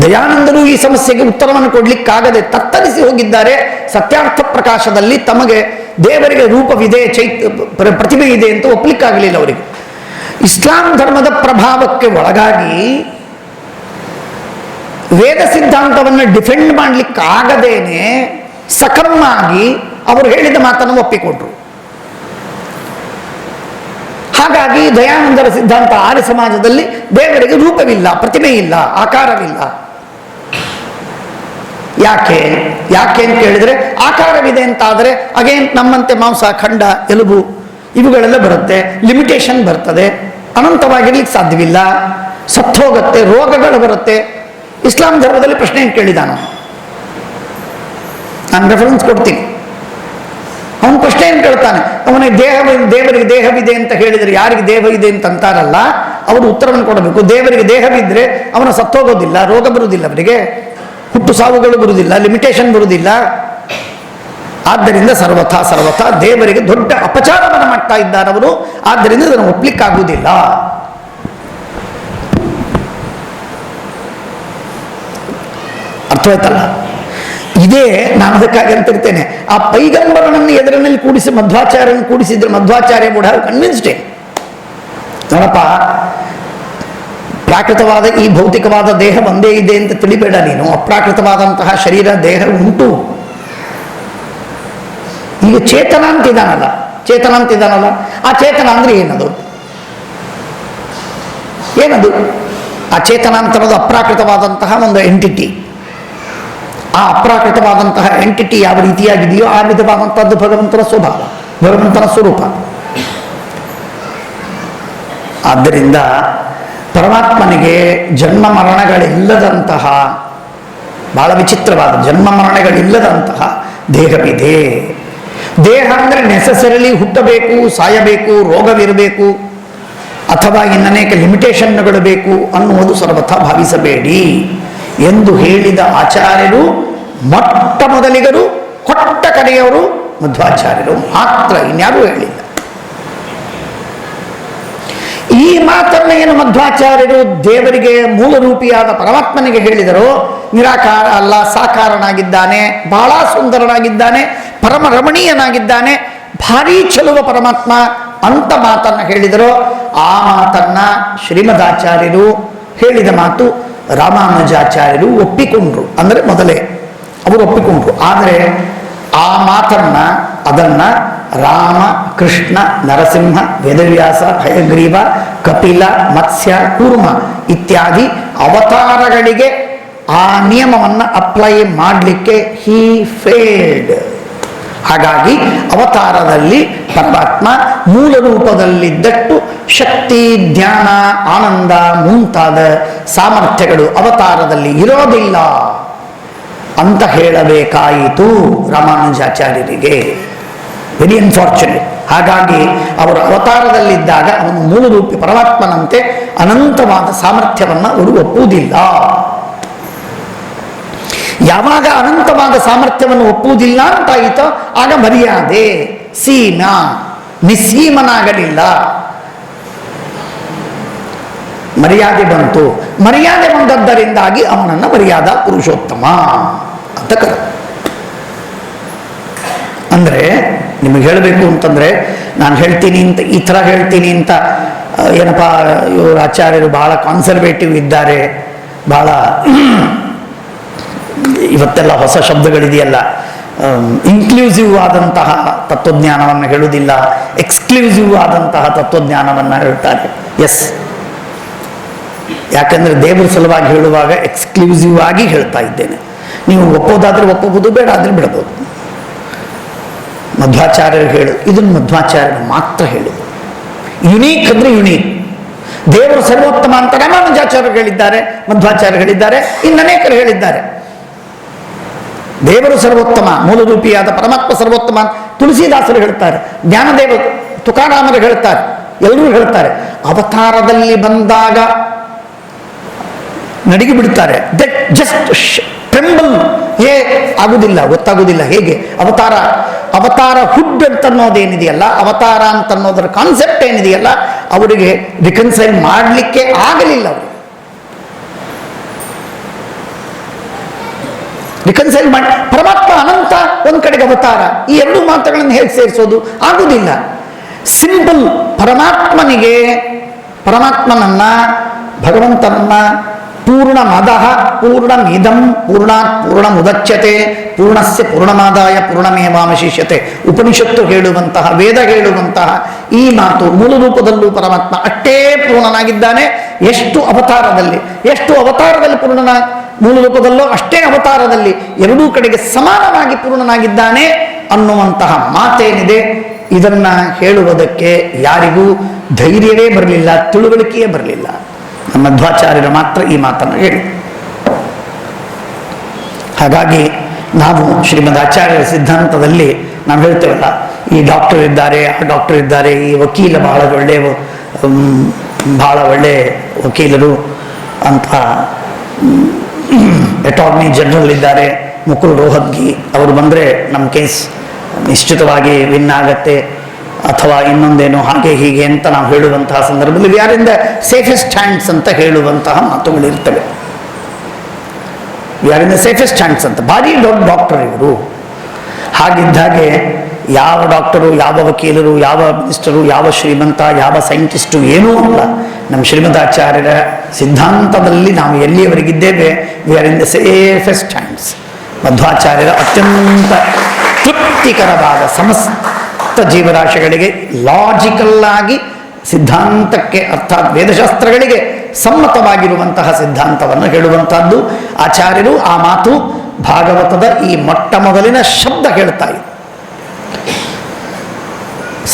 [SPEAKER 1] ದಯಾನಂದರು ಈ ಸಮಸ್ಯೆಗೆ ಉತ್ತರವನ್ನು ಕೊಡ್ಲಿಕ್ಕಾಗದೆ ತತ್ತರಿಸಿ ಹೋಗಿದ್ದಾರೆ. ಸತ್ಯಾರ್ಥ ಪ್ರಕಾಶದಲ್ಲಿ ತಮಗೆ ದೇವರಿಗೆ ರೂಪವಿದೆ, ಪ್ರತಿಭೆ ಇದೆ ಅಂತ ಒಪ್ಪಲಿಕ್ಕಾಗಲಿಲ್ಲ ಅವರಿಗೆ. ಇಸ್ಲಾಂ ಧರ್ಮದ ಪ್ರಭಾವಕ್ಕೆ ಒಳಗಾಗಿ ವೇದ ಸಿದ್ಧಾಂತವನ್ನು ಡಿಫೆಂಡ್ ಮಾಡಲಿಕ್ಕಾಗದೇನೆ ಸಕಮ್ಮಾಗಿ ಅವರು ಹೇಳಿದ ಮಾತನ್ನು ಒಪ್ಪಿಕೊಂಡ್ರು. ಹಾಗಾಗಿ ದಯಾನಂದರ ಸಿದ್ಧಾಂತ ಆರ್ಯ ಸಮಾಜದಲ್ಲಿ ದೇವರಿಗೆ ರೂಪವಿಲ್ಲ, ಪ್ರತಿಮೆ ಇಲ್ಲ, ಆಕಾರವಿಲ್ಲ. ಯಾಕೆ ಅಂತ ಕೇಳಿದರೆ, ಆಕಾರವಿದೆ ಅಂತಾದರೆ ಅಗೇನ್ ನಮ್ಮಂತೆ ಮಾಂಸ, ಖಂಡ, ಎಲುಬು ಇವುಗಳೆಲ್ಲ ಬರುತ್ತೆ, ಲಿಮಿಟೇಷನ್ ಬರ್ತದೆ, ಅನಂತವಾಗಿರ್ಲಿಕ್ಕೆ ಸಾಧ್ಯವಿಲ್ಲ, ಸತ್ತೋಗತ್ತೆ, ರೋಗಗಳು ಬರುತ್ತೆ. ಇಸ್ಲಾಂ ಧರ್ಮದಲ್ಲಿ ಪ್ರಶ್ನೆ ಕೇಳಿದಾನ, ನಾನು ರೆಫರೆನ್ಸ್ ಕೊಡ್ತೀನಿ. ಅವನು ಪ್ರಶ್ನೆ ಏನು ಕೇಳ್ತಾನೆ, ಅವನಿಗೆ ದೇವರಿಗೆ ದೇಹವಿದೆ ಅಂತ ಹೇಳಿದರೆ ಯಾರಿಗೆ ದೇಹ ಇದೆ ಅಂತ ಅಂತಾರಲ್ಲ ಅವರು ಉತ್ತರವನ್ನು ಕೊಡಬೇಕು. ದೇವರಿಗೆ ದೇಹವಿದ್ರೆ ಅವನ ಸತ್ತೋಗೋದಿಲ್ಲ, ರೋಗ ಬರುವುದಿಲ್ಲ, ಅವರಿಗೆ ಹುಟ್ಟು ಸಾವುಗಳು ಬರುವುದಿಲ್ಲ, ಲಿಮಿಟೇಷನ್ ಬರುವುದಿಲ್ಲ. ಆದ್ದರಿಂದ ಸರ್ವಥಾ ದೇವರಿಗೆ ದೊಡ್ಡ ಅಪಚಾರವನ್ನು ಮಾಡ್ತಾ ಇದ್ದಾರೆ ಅವರು. ಆದ್ದರಿಂದ ಅದನ್ನು ಒಪ್ಲಿಕ್ಕಾಗುವುದಿಲ್ಲ. ಅರ್ಥವಾಯ್ತಲ್ಲ? ಇದೇ ನಾನು ಅದಕ್ಕಾಗಿ ಅಂತಿರ್ತೇನೆ, ಆ ಪೈಗಂಬರನನ್ನು ಎದುರಿನಲ್ಲಿ ಕೂಡಿಸಿ ಮಧ್ವಾಚಾರ್ಯನ ಕೂಡಿಸಿದ್ರೆ ಮಧ್ವಾಚಾರ್ಯ ಕೂಡ ಕನ್ವಿನ್ಸ್ಡ್ ನೋಡಪ್ಪ, ಪ್ರಾಕೃತವಾದ ಈ ಭೌತಿಕವಾದ ದೇಹ ಒಂದೇ ಇದೆ ಅಂತ ತಿಳಿಬೇಡ ನೀನು. ಅಪ್ರಾಕೃತವಾದಂತಹ ಶರೀರ ದೇಹ ಉಂಟು. ಈಗ ಚೇತನ ಅಂತಿದ್ದಾನಲ್ಲ, ಆ ಚೇತನ ಅಂದ್ರೆ ಏನದು? ಆ ಚೇತನ ಅಂತ ಅನ್ನೋದು ಅಪ್ರಾಕೃತವಾದಂತಹ ಒಂದು ಎಂಟಿಟಿ. ಆ ಅಪ್ರಾಕೃತವಾದಂತಹ ಎಂಟಿಟಿ ಯಾವ ರೀತಿಯಾಗಿದೆಯೋ ಆ ವಿಧವಾದಂತಹದ್ದು ಭಗವಂತನ ಸ್ವಭಾವ, ಭಗವಂತನ ಸ್ವರೂಪ. ಆದ್ದರಿಂದ ಪರಮಾತ್ಮನಿಗೆ ಜನ್ಮ ಮರಣಗಳಿಲ್ಲದಂತಹ, ಬಹಳ ವಿಚಿತ್ರವಾದ ಜನ್ಮ ಮರಣಗಳಿಲ್ಲದಂತಹ ದೇಹವಿದೆ. ದೇಹ ಅಂದರೆ ನೆಸೆಸರಿಲಿ ಹುಟ್ಟಬೇಕು, ಸಾಯಬೇಕು, ರೋಗವಿರಬೇಕು, ಅಥವಾ ಇನ್ನನೇಕ ಲಿಮಿಟೇಷನ್ಗಳು ಬೇಕು ಅನ್ನುವುದು ಸರ್ವಥಾ ಭಾವಿಸಬೇಡಿ ಎಂದು ಹೇಳಿದ ಆಚಾರ್ಯರು, ಮೊಟ್ಟ ಮೊದಲಿಗರು, ಕೊಟ್ಟ ಕಡೆಯವರು ಮಧ್ವಾಚಾರ್ಯರು ಮಾತ್ರ, ಇನ್ಯಾರೂ ಹೇಳಿಲ್ಲ. ಈ ಮಾತನ್ನ ಏನು ಮಧ್ವಾಚಾರ್ಯರು ದೇವರಿಗೆ ಮೂಲ ರೂಪಿಯಾದ ಪರಮಾತ್ಮನಿಗೆ ಹೇಳಿದರು, ನಿರಾಕಾರ ಅಲ್ಲ, ಸಾಕಾರನಾಗಿದ್ದಾನೆ, ಬಹಳ ಸುಂದರನಾಗಿದ್ದಾನೆ, ಪರಮ ರಮಣೀಯನಾಗಿದ್ದಾನೆ, ಭಾರೀ ಚಲುವ ಪರಮಾತ್ಮ ಅಂತ ಮಾತನ್ನ ಹೇಳಿದರು. ಆ ಮಾತನ್ನ ಶ್ರೀಮದಾಚಾರ್ಯರು ಹೇಳಿದ ಮಾತು ರಾಮಾನುಜಾಚಾರ್ಯರು ಒಪ್ಪಿಕೊಂಡ್ರು. ಅಂದರೆ ಮೊದಲೇ ಅವರು ಒಪ್ಪಿಕೊಂಡ್ರು. ಆದರೆ ಆ ಮಾತನ್ನ ಅದನ್ನ ರಾಮ, ಕೃಷ್ಣ, ನರಸಿಂಹ, ವೇದವ್ಯಾಸ, ಹಯಗ್ರೀವ, ಕಪಿಲ, ಮತ್ಸ್ಯ, ಕೂರ್ಮ ಇತ್ಯಾದಿ ಅವತಾರಗಳಿಗೆ ಆ ನಿಯಮವನ್ನು ಅಪ್ಲೈ ಮಾಡಲಿಕ್ಕೆ ಹೀ ಫೇಲ್ಡ್. ಹಾಗಾಗಿ ಅವತಾರದಲ್ಲಿ ಪರಮಾತ್ಮ ಮೂಲ ರೂಪದಲ್ಲಿದ್ದಟ್ಟು ಶಕ್ತಿ, ಧ್ಯಾನ, ಆನಂದ ಮುಂತಾದ ಸಾಮರ್ಥ್ಯಗಳು ಅವತಾರದಲ್ಲಿ ಇರೋದಿಲ್ಲ ಅಂತ ಹೇಳಬೇಕಾಯಿತು ರಾಮಾನುಜಾಚಾರ್ಯರಿಗೆ. Very unfortunate. ಹಾಗಾಗಿ ಅವರು ಅವತಾರದಲ್ಲಿದ್ದಾಗ ಅವನು ಮೂಲ ರೂಪಿ ಪರಮಾತ್ಮನಂತೆ ಅನಂತವಾದ ಸಾಮರ್ಥ್ಯವನ್ನು ಅವರು ಒಪ್ಪುವುದಿಲ್ಲ. ಯಾವಾಗ ಅನಂತವಾದ ಸಾಮರ್ಥ್ಯವನ್ನು ಒಪ್ಪುವುದಿಲ್ಲ ಅಂತಾಯಿತೋ ಆಗ ಮರ್ಯಾದೆ ಸೀಮಾ ನಿಸ್ಸೀಮನಾಗಲಿಲ್ಲ. ಮರ್ಯಾದೆ ಬಂತು. ಮರ್ಯಾದೆ ಬಂದದ್ದರಿಂದಾಗಿ ಅವನನ್ನು ಮರ್ಯಾದಾ ಪುರುಷೋತ್ತಮ ಅಂತ ಕರ. ಅಂದರೆ ನಿಮಗೆ ಹೇಳಬೇಕು ಅಂತಂದರೆ, ನಾನು ಹೇಳ್ತೀನಿ ಅಂತ ಈ ಥರ ಹೇಳ್ತೀನಿ ಅಂತ ಏನಪ್ಪ ಇವರು ಆಚಾರ್ಯರು ಬಹಳ ಕಾನ್ಸರ್ವೇಟಿವ್ ಇದ್ದಾರೆ, ಬಹಳ ಇವತ್ತೆಲ್ಲ ಹೊಸ ಶಬ್ದಗಳಿದೆಯಲ್ಲ, ಇನ್ಕ್ಲೂಸಿವ್ ಆದಂತಹ ತತ್ವಜ್ಞಾನವನ್ನು ಹೇಳುವುದಿಲ್ಲ, ಎಕ್ಸ್ಕ್ಲೂಸಿವ್ ಆದಂತಹ ತತ್ವಜ್ಞಾನವನ್ನು ಹೇಳ್ತಾರೆ. ಎಸ್, ಯಾಕಂದರೆ ದೇವರ ಸಲುವಾಗಿ ಹೇಳುವಾಗ ಎಕ್ಸ್ಕ್ಲೂಸಿವ್ ಆಗಿ ಹೇಳ್ತಾ ಇದ್ದೇನೆ. ನೀವು ಒಪ್ಪೋದಾದರೆ ಒಪ್ಪಬಹುದು, ಬೇಡ ಆದರೆ ಬಿಡಬಹುದು. ಮಧ್ವಾಚಾರ್ಯರು ಹೇಳು, ಇದನ್ನು ಮಧ್ವಾಚಾರ್ಯರು ಮಾತ್ರ ಹೇಳುದು. ಯುನೀಕ್ ಅಂದರೆ ಯುನೀಕ್. ದೇವರು ಸರ್ವೋತ್ತಮ ಅಂತ ರಾಮಾನುಜಾಚಾರ್ಯರು ಹೇಳಿದ್ದಾರೆ, ಮಧ್ವಾಚಾರ್ಯರು ಹೇಳಿದ್ದಾರೆ, ಇನ್ನನೇಕರು ಹೇಳಿದ್ದಾರೆ. ದೇವರು ಸರ್ವೋತ್ತಮ, ಮೂಲರೂಪಿಯಾದ ಪರಮಾತ್ಮ ಸರ್ವೋತ್ತಮ. ತುಳಸಿದಾಸರು ಹೇಳ್ತಾರೆ, ಜ್ಞಾನದೇವ ತುಕಾರಾಮರು ಹೇಳ್ತಾರೆ, ಎಲ್ಲರೂ ಹೇಳ್ತಾರೆ. ಅವತಾರದಲ್ಲಿ ಬಂದಾಗ ನಡಿಗೆ ಬಿಡ್ತಾರೆ. ದಟ್ ಜಸ್ಟ್ ಟ್ರೆಂಬಲ್ ಆಗುದಿಲ್ಲ, ಗೊತ್ತಾಗುವುದಿಲ್ಲ ಹೇಗೆ ಅವತಾರ ಹುಡ್ ಅಂತನ್ನೋದೇನಿದೆಯಲ್ಲ, ಅವತಾರ ಅಂತನ್ನೋದರ ಕಾನ್ಸೆಪ್ಟ್ ಏನಿದೆಯಲ್ಲ, ಅವರಿಗೆ ರಿಕನ್ಸೈಲ್ ಮಾಡಲಿಕ್ಕೆ ಆಗಲಿಲ್ಲ. ಅವರು ರಿಕನ್ಸೈಲ್ ಮಾಡಿ, ಪರಮಾತ್ಮ ಅನಂತ, ಒಂದ್ ಕಡೆಗೆ ಅವತಾರ, ಈ ಎರಡು ಮಾತುಗಳನ್ನು ಹೇಗೆ ಸೇರಿಸೋದು ಆಗುವುದಿಲ್ಲ. ಸಿಂಪಲ್. ಪರಮಾತ್ಮನನ್ನ ಭಗವಂತನನ್ನ ಪೂರ್ಣಮದಃ ಪೂರ್ಣಮಿದಂ ಪೂರ್ಣಾತ್ ಪೂರ್ಣಮುದಚ್ಯತೆ ಪೂರ್ಣಸ್ಯ ಪೂರ್ಣಮಾದಾಯ ಪೂರ್ಣಮೇವಾವಶಿಷ್ಯತೆ. ಉಪನಿಷತ್ತು ಹೇಳುವಂತಹ, ವೇದ ಹೇಳುವಂತಹ ಈ ಮಾತು ಮೂಲ ರೂಪದಲ್ಲೂ ಪರಮಾತ್ಮ ಅಷ್ಟೇ ಪೂರ್ಣನಾಗಿದ್ದಾನೆ. ಎಷ್ಟು ಅವತಾರದಲ್ಲಿ ಪೂರ್ಣನ, ಮೂಲ ರೂಪದಲ್ಲೋ ಅಷ್ಟೇ ಅವತಾರದಲ್ಲಿ ಎರಡೂ ಕಡೆಗೆ ಸಮಾನವಾಗಿ ಪೂರ್ಣನಾಗಿದ್ದಾನೆ ಅನ್ನುವಂತಹ ಮಾತೇನಿದೆ, ಇದನ್ನ ಹೇಳುವುದಕ್ಕೆ ಯಾರಿಗೂ ಧೈರ್ಯವೇ ಬರಲಿಲ್ಲ, ತಿಳುವಳಿಕೆಯೇ ಬರಲಿಲ್ಲ. ನಮ್ಮ ಮಧ್ವಾಚಾರ್ಯರು ಮಾತ್ರ ಈ ಮಾತನ್ನು ಹೇಳಿ. ಹಾಗಾಗಿ ನಾವು ಶ್ರೀಮದ್ ಆಚಾರ್ಯರ ಸಿದ್ಧಾಂತದಲ್ಲಿ ನಾವು ಹೇಳ್ತೇವಲ್ಲ, ಈ ಡಾಕ್ಟರ್ ಇದ್ದಾರೆ, ಆ ಡಾಕ್ಟರ್ ಇದ್ದಾರೆ, ಈ ವಕೀಲ ಬಹಳ ಒಳ್ಳೆ ವಕೀಲರು ಅಂತ, ಅಟಾರ್ನಿ ಜನರಲ್ ಇದ್ದಾರೆ ಮುಕುಲ್ ರೋಹತ್ಗಿ, ಅವರು ಬಂದರೆ ನಮ್ಮ ಕೇಸ್ ನಿಶ್ಚಿತವಾಗಿ ವಿನ್ ಆಗತ್ತೆ ಅಥವಾ ಇನ್ನೊಂದೇನೋ ಹಾಗೆ ಹೀಗೆ ಅಂತ ನಾವು ಹೇಳುವಂತಹ ಸಂದರ್ಭದಲ್ಲಿ ಯಾರಿಂದ ಸೇಫೆಸ್ಟ್ ಹ್ಯಾಂಡ್ಸ್ ಅಂತ ಹೇಳುವಂತಹ ಮಾತುಗಳಿರ್ತವೆ. ಯಾರಿಂದ ಸೇಫೆಸ್ಟ್ ಹ್ಯಾಂಡ್ಸ್ ಅಂತ, ಭಾರಿ ದೊಡ್ಡ ಡಾಕ್ಟರ್ ಇವರು. ಹಾಗಿದ್ದಾಗೆ ಯಾವ ಡಾಕ್ಟರು, ಯಾವ ವಕೀಲರು, ಯಾವ ಮಿನಿಸ್ಟರು, ಯಾವ ಶ್ರೀಮಂತ, ಯಾವ ಸೈಂಟಿಸ್ಟು ಏನೂ ಅಲ್ಲ. ನಮ್ಮ ಶ್ರೀಮದಾಚಾರ್ಯರ ಸಿದ್ಧಾಂತದಲ್ಲಿ ನಾವು ಎಲ್ಲಿಯವರೆಗಿದ್ದೇವೆ, we are in the safest hands. ಮಧ್ವಾಚಾರ್ಯರ ಅತ್ಯಂತ ತೃಪ್ತಿಕರವಾದ ಸಮಸ್ತ ಜೀವರಾಶಿಗಳಿಗೆ ಲಾಜಿಕಲ್ ಆಗಿ ಸಿದ್ಧಾಂತಕ್ಕೆ ಅರ್ಥಾತ್ ವೇದಶಾಸ್ತ್ರಗಳಿಗೆ ಸಮ್ಮತವಾಗಿರುವಂತಹ ಸಿದ್ಧಾಂತವನ್ನು ಹೇಳುವಂತಹದ್ದು ಆಚಾರ್ಯರು. ಆ ಮಾತು ಭಾಗವತದ ಈ ಮೊಟ್ಟ ಮೊದಲಿನ ಶಬ್ದ ಹೇಳ್ತಾ ಇದೆ,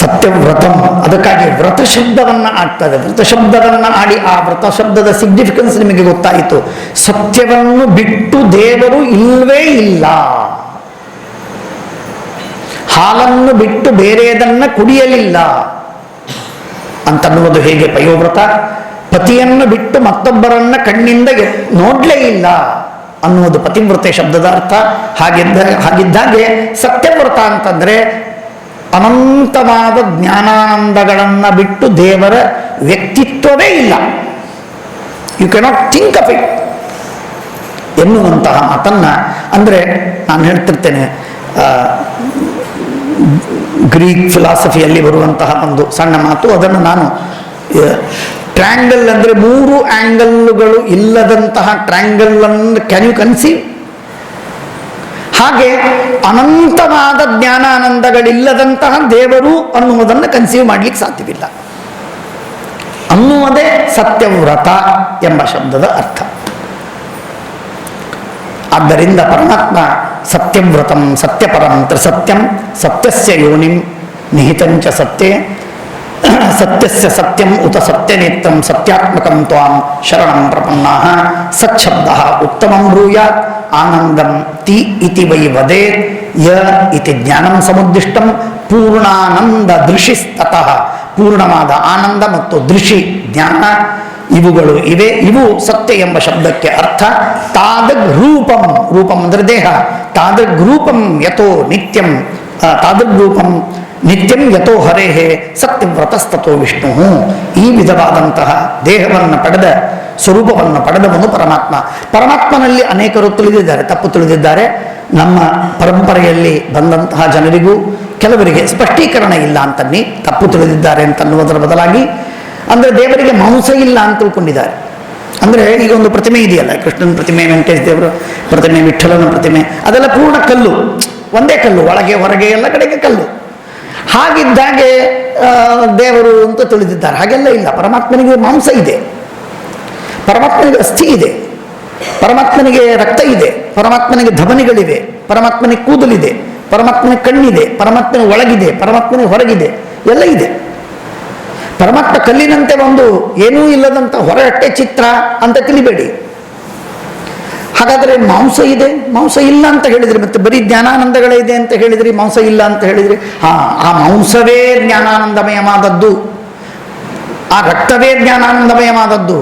[SPEAKER 1] ಸತ್ಯವ್ರತಂ. ಅದಕ್ಕಾಗಿ ವ್ರತ ಶಬ್ದವನ್ನ ಆಡ್ತದೆ. ವ್ರತ ಶಬ್ದವನ್ನ ಆಡಿ ಆ ವ್ರತ ಶಬ್ದದ ಸಿಗ್ನಿಫಿಕೆನ್ಸ್ ನಿಮಗೆ ಗೊತ್ತಾಯಿತು. ಸತ್ಯವನ್ನು ಬಿಟ್ಟು ದೇವರು ಇಲ್ಲವೇ ಇಲ್ಲ. ಹಾಲನ್ನು ಬಿಟ್ಟು ಬೇರೆಯದನ್ನ ಕುಡಿಯಲಿಲ್ಲ ಅಂತನ್ನುವುದು ಹೇಗೆ ಪಯೋವ್ರತ, ಪತಿಯನ್ನು ಬಿಟ್ಟು ಮತ್ತೊಬ್ಬರನ್ನ ಕಣ್ಣಿಂದ ನೋಡ್ಲೇ ಇಲ್ಲ ಅನ್ನುವುದು ಪತಿವ್ರತೆ ಶಬ್ದದ ಅರ್ಥ. ಹಾಗಿದ್ದಾಗೆ ಸತ್ಯವ್ರತ ಅಂತಂದ್ರೆ ಅನಂತವಾದ ಜ್ಞಾನಾನಂದಗಳನ್ನು ಬಿಟ್ಟು ದೇವರ ವ್ಯಕ್ತಿತ್ವವೇ ಇಲ್ಲ, you cannot think of it ಎನ್ನುವಂತಹ ಮಾತನ್ನ, ಅಂದರೆ ನಾನು ಹೇಳ್ತಿರ್ತೇನೆ, ಗ್ರೀಕ್ ಫಿಲಾಸಫಿಯಲ್ಲಿ ಬರುವಂತಹ ಒಂದು ಸಣ್ಣ ಮಾತು, ಅದನ್ನು ನಾನು ಟ್ರ್ಯಾಂಗಲ್ ಅಂದರೆ 3 ಆಂಗಲ್ಗಳು ಇಲ್ಲದಂತಹ ಟ್ರ್ಯಾಂಗಲ್ ಅನ್ನು ಕ್ಯಾನ್ ಯು ಕನ್ಸೀವ್? ಹಾಗೆ ಅನಂತವಾದ ಜ್ಞಾನಾನಂದಗಳಿಲ್ಲದಂತಹ ದೇವರು ಅನ್ನುವುದನ್ನು ಕನ್ಸೀವ್ ಮಾಡಲಿಕ್ಕೆ ಸಾಧ್ಯವಿಲ್ಲ ಅನ್ನುವುದೇ ಸತ್ಯವ್ರತ ಎಂಬ ಶಬ್ದದ ಅರ್ಥ. ಆದ್ದರಿಂದ ಪರಮಾತ್ಮ ಸತ್ಯವ್ರತಂ ಸತ್ಯಪರಂ ತ್ರಿಸತ್ಯಂ ಸತ್ಯಸ್ಯ ಯೋನಿಂ ನಿಹಿತಂಚ ಸತ್ಯೇ ಸತ್ಯಸ್ಯ ಸತ್ಯಂ ಉತ ಸತ್ಯನೇತ್ರಂ ಸತ್ಯಾತ್ಮಕಂ ತ್ವಾಂ ಶರಣಂ ಪ್ರಪನ್ನಾಃ ಸಚ್ಛಬ್ದಃ ಉತ್ತಮಂ ಬ್ರೂಯಾತ್ ಆನಂದಂ ತಿ ಇತಿ ವೈ ವದೇತ್ ಯ ಇತಿ ಜ್ಞಾನಂ ಸಮುದ್ದಿಷ್ಟಂ ಪೂರ್ಣಾನಂದ ದೃಶಿಸ್ತತಃ. ಪೂರ್ಣವಾದ ಆನಂದ ಮತ್ತು ದೃಶಿ ಜ್ಞಾನ ಇವುಗಳು ಇವೆ. ಇವು ಸತ್ಯ ಎಂಬ ಶಬ್ದಕ್ಕೆ ಅರ್ಥ. ತಾದೃಗ್ ರೂಪಂ, ರೂಪಂ ಅಂದರೆ ದೇಹ, ತಾದೃಗ್ ರೂಪಂ ಯಥೋ ನಿತ್ಯಂ, ತಾದೃಗ್ ರೂಪಂ ನಿತ್ಯಂ ಯಥೋ ಹರೇಹೇ ಸತ್ಯವ್ರತಸ್ತೋ ವಿಷ್ಣು. ಈ ವಿಧವಾದಂತಹ ದೇಹವನ್ನು ಪಡೆದ, ಸ್ವರೂಪವನ್ನು ಪಡೆದವನು ಪರಮಾತ್ಮ. ಪರಮಾತ್ಮನಲ್ಲಿ ಅನೇಕರು ತಿಳಿದಿದ್ದಾರೆ, ತಪ್ಪು ತಿಳಿದಿದ್ದಾರೆ. ನಮ್ಮ ಪರಂಪರೆಯಲ್ಲಿ ಬಂದಂತಹ ಜನರಿಗೂ ಕೆಲವರಿಗೆ ಸ್ಪಷ್ಟೀಕರಣ ಇಲ್ಲ ಅಂತನ್ನಿ ತಪ್ಪು ತಿಳಿದಿದ್ದಾರೆ ಅಂತನ್ನುವುದರ ಬದಲಾಗಿ, ಅಂದರೆ ದೇವರಿಗೆ ಮಾಂಸ ಇಲ್ಲ ಅಂತ ತಿಳ್ಕೊಂಡಿದ್ದಾರೆ. ಅಂದರೆ ಈಗ ಒಂದು ಪ್ರತಿಮೆ ಇದೆಯಲ್ಲ, ಕೃಷ್ಣನ ಪ್ರತಿಮೆ, ವೆಂಕಟೇಶ್ ದೇವರ ಪ್ರತಿಮೆ, ವಿಠ್ಠಲನ ಪ್ರತಿಮೆ, ಅದೆಲ್ಲ ಪೂರ್ಣ ಕಲ್ಲು, ಒಂದೇ ಕಲ್ಲು, ಒಳಗೆ ಹೊರಗೆ ಎಲ್ಲ ಕಡೆಗೆ ಕಲ್ಲು. ಹಾಗಿದ್ದಾಗೆ ದೇವರು ಅಂತ ತಿಳಿದಿದ್ದಾರೆ. ಹಾಗೆಲ್ಲ ಇಲ್ಲ. ಪರಮಾತ್ಮನಿಗೆ ಮಾಂಸ ಇದೆ, ಪರಮಾತ್ಮನಿಗೆ ಅಸ್ಥಿ ಇದೆ, ಪರಮಾತ್ಮನಿಗೆ ರಕ್ತ ಇದೆ, ಪರಮಾತ್ಮನಿಗೆ ಧಮನಿಗಳಿವೆ, ಪರಮಾತ್ಮನಿಗೆ ಕೂದಲಿದೆ, ಪರಮಾತ್ಮನಿಗೆ ಕಣ್ಣಿದೆ, ಪರಮಾತ್ಮನಿಗೆ ಒಳಗಿದೆ, ಪರಮಾತ್ಮನಿಗೆ ಹೊರಗಿದೆ, ಎಲ್ಲ ಇದೆ. ಪರಮಾತ್ಮ ಕಲ್ಲಿನಂತೆ ಒಂದು ಏನೂ ಇಲ್ಲದಂತ ಹೊರಗಟ್ಟೆ ಚಿತ್ರ ಅಂತ ತಿಳಿಬೇಡಿ. ಹಾಗಾದರೆ ಮಾಂಸ ಇದೆ, ಮಾಂಸ ಇಲ್ಲ ಅಂತ ಹೇಳಿದ್ರಿ, ಮತ್ತೆ ಬರೀ ಜ್ಞಾನಾನಂದಗಳೇ ಇದೆ ಅಂತ ಹೇಳಿದ್ರಿ, ಮಾಂಸ ಇಲ್ಲ ಅಂತ ಹೇಳಿದ್ರಿ. ಆ ಮಾಂಸವೇ ಜ್ಞಾನಾನಂದಮಯವಾದದ್ದು, ಆ ರಕ್ತವೇ ಜ್ಞಾನಾನಂದಮಯವಾದದ್ದು,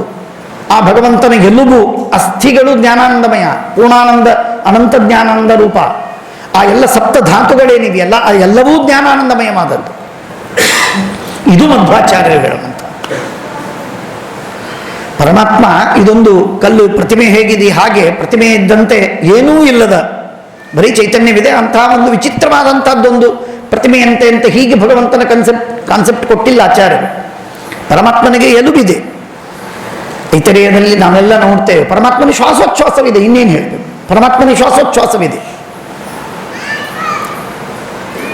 [SPEAKER 1] ಆ ಭಗವಂತನ ಎಲುಬು ಅಸ್ಥಿಗಳು ಜ್ಞಾನಾನಂದಮಯ, ಪೂರ್ಣಾನಂದ ಅನಂತ ಜ್ಞಾನಾನಂದ ರೂಪ. ಆ ಎಲ್ಲ ಸಪ್ತ ಧಾತುಗಳೇನಿದೆಯಲ್ಲ ಆ ಎಲ್ಲವೂ ಜ್ಞಾನಾನಂದಮಯವಾದದ್ದು. ಇದು ಮಧ್ವಾಚಾರ್ಯರು ಹೇಳುವಂತ ಪರಮಾತ್ಮ. ಇದೊಂದು ಕಲ್ಲು ಪ್ರತಿಮೆ ಹೇಗಿದೆ ಹಾಗೆ ಪ್ರತಿಮೆ ಇದ್ದಂತೆ ಏನೂ ಇಲ್ಲದ ಬರೀ ಚೈತನ್ಯವಿದೆ ಅಂತಹ ಒಂದು ವಿಚಿತ್ರವಾದಂತಹದ್ದೊಂದು ಪ್ರತಿಮೆಯಂತೆ ಅಂತ ಹೀಗೆ ಭಗವಂತನ ಕಾನ್ಸೆಪ್ಟ್ ಕೊಟ್ಟಿಲ್ಲ ಆಚಾರ್ಯರು. ಪರಮಾತ್ಮನಿಗೆ ಎಲುಬಿದೆ, ಐತರೇಯದಲ್ಲಿ ನಾವೆಲ್ಲ ನೋಡ್ತೇವೆ, ಪರಮಾತ್ಮನ ಶ್ವಾಸೋಚ್ಛ್ವಾಸವಿದೆ, ಇನ್ನೇನು ಹೇಳಬೇಕು, ಪರಮಾತ್ಮನ ಶ್ವಾಸೋಚ್ಛ್ವಾಸವಿದೆ.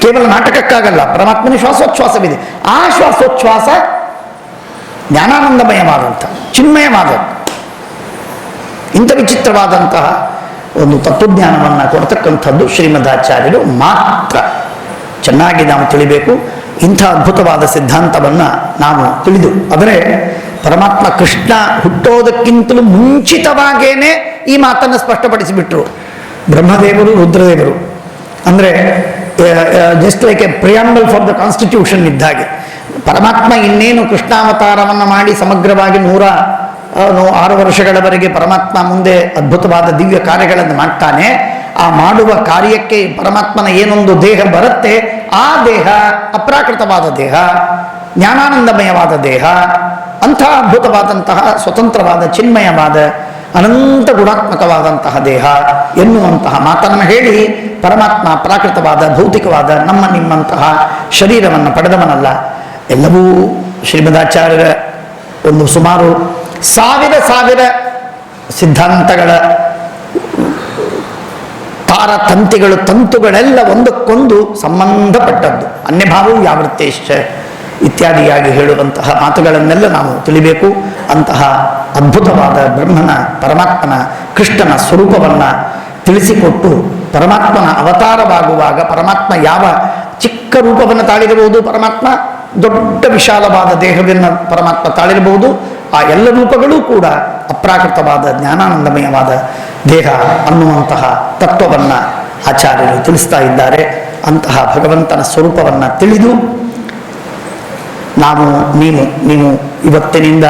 [SPEAKER 1] ಕೇವಲ ನಾಟಕಕ್ಕಾಗಲ್ಲ, ಪರಮಾತ್ಮನ ಶ್ವಾಸೋಚ್ಛ್ವಾಸವಿದೆ. ಆ ಶ್ವಾಸೋಚ್ಛ್ವಾಸ ಜ್ಞಾನಾನಂದಮಯವಾದಂಥ, ಚಿನ್ಮಯವಾದ, ಇಂಥ ವಿಚಿತ್ರವಾದಂತಹ ಒಂದು ತತ್ವಜ್ಞಾನವನ್ನು ಕೊಡ್ತಕ್ಕಂಥದ್ದು ಶ್ರೀಮದಾಚಾರ್ಯರು ಮಾತ್ರ. ಚೆನ್ನಾಗಿ ನಾವು ತಿಳಿಬೇಕು. ಇಂಥ ಅದ್ಭುತವಾದ ಸಿದ್ಧಾಂತವನ್ನು ನಾವು ತಿಳಿದು, ಆದರೆ ಪರಮಾತ್ಮ ಕೃಷ್ಣ ಹುಟ್ಟೋದಕ್ಕಿಂತಲೂ ಮುಂಚಿತವಾಗೇನೆ ಈ ಮಾತನ್ನು ಸ್ಪಷ್ಟಪಡಿಸಿಬಿಟ್ರು ಬ್ರಹ್ಮದೇವರು, ರುದ್ರದೇವರು. ಅಂದರೆ just like A preamble for the constitution ಇದ್ದಾಗೆ. ಪರಮಾತ್ಮ ಇನ್ನೇನು ಕೃಷ್ಣಾವತಾರವನ್ನು ಮಾಡಿ ಸಮಗ್ರವಾಗಿ 106 ವರ್ಷಗಳವರೆಗೆ ಪರಮಾತ್ಮ ಮುಂದೆ ಅದ್ಭುತವಾದ ದಿವ್ಯ ಕಾರ್ಯಗಳನ್ನು ಮಾಡ್ತಾನೆ. ಆ ಮಾಡುವ ಕಾರ್ಯಕ್ಕೆ ಪರಮಾತ್ಮನ ಏನೊಂದು ದೇಹ ಬರುತ್ತೆ, ಆ ದೇಹ ಅಪ್ರಾಕೃತವಾದ ದೇಹ, ಜ್ಞಾನಾನಂದಮಯವಾದ ದೇಹ, ಅಂಥ ಅದ್ಭುತವಾದಂತಹ ಸ್ವತಂತ್ರವಾದ ಚಿನ್ಮಯವಾದ ಅನಂತ ಗುಣಾತ್ಮಕವಾದಂತಹ ದೇಹ ಎನ್ನುವಂತಹ ಮಾತನ್ನು ಹೇಳಿ ಪರಮಾತ್ಮ ಪ್ರಾಕೃತವಾದ ಭೌತಿಕವಾದ ನಮ್ಮ ನಿಮ್ಮಂತಹ ಶರೀರವನ್ನು ಪಡೆದವನಲ್ಲ. ಎಲ್ಲವೂ ಶ್ರೀಮದಾಚಾರ್ಯರ ಒಂದು ಸುಮಾರು ಸಾವಿರ ಸಿದ್ಧಾಂತಗಳ ತಾರತಂತಿಗಳು, ತಂತುಗಳೆಲ್ಲ ಒಂದಕ್ಕೊಂದು ಸಂಬಂಧಪಟ್ಟದ್ದು. ಅನ್ಯಭಾವವು ಯಾವೃತ್ತೇಶ್ಚ ಇತ್ಯಾದಿಯಾಗಿ ಹೇಳುವಂತಹ ಮಾತುಗಳನ್ನೆಲ್ಲ ನಾವು ತಿಳಿಬೇಕು. ಅಂತಹ ಅದ್ಭುತವಾದ ಬ್ರಹ್ಮನ, ಪರಮಾತ್ಮನ, ಕೃಷ್ಣನ ಸ್ವರೂಪವನ್ನು ತಿಳಿಸಿಕೊಟ್ಟು, ಪರಮಾತ್ಮನ ಅವತಾರವಾಗುವಾಗ ಪರಮಾತ್ಮ ಯಾವ ಚಿಕ್ಕ ರೂಪವನ್ನು ತಾಳಿರಬಹುದು, ಪರಮಾತ್ಮ ದೊಡ್ಡ ವಿಶಾಲವಾದ ದೇಹವನ್ನು ಪರಮಾತ್ಮ ತಾಳಿರಬಹುದು. ಆ ಎಲ್ಲ ರೂಪಗಳೂ ಕೂಡ ಅಪ್ರಾಕೃತವಾದ ಜ್ಞಾನಾನಂದಮಯವಾದ ದೇಹ ಅನ್ನುವಂತಹ ತತ್ವವನ್ನು ಆಚಾರ್ಯರು ತಿಳಿಸ್ತಾ ಇದ್ದಾರೆ. ಅಂತಹ ಭಗವಂತನ ಸ್ವರೂಪವನ್ನು ತಿಳಿದು ನೀವು ಇವತ್ತಿನಿಂದ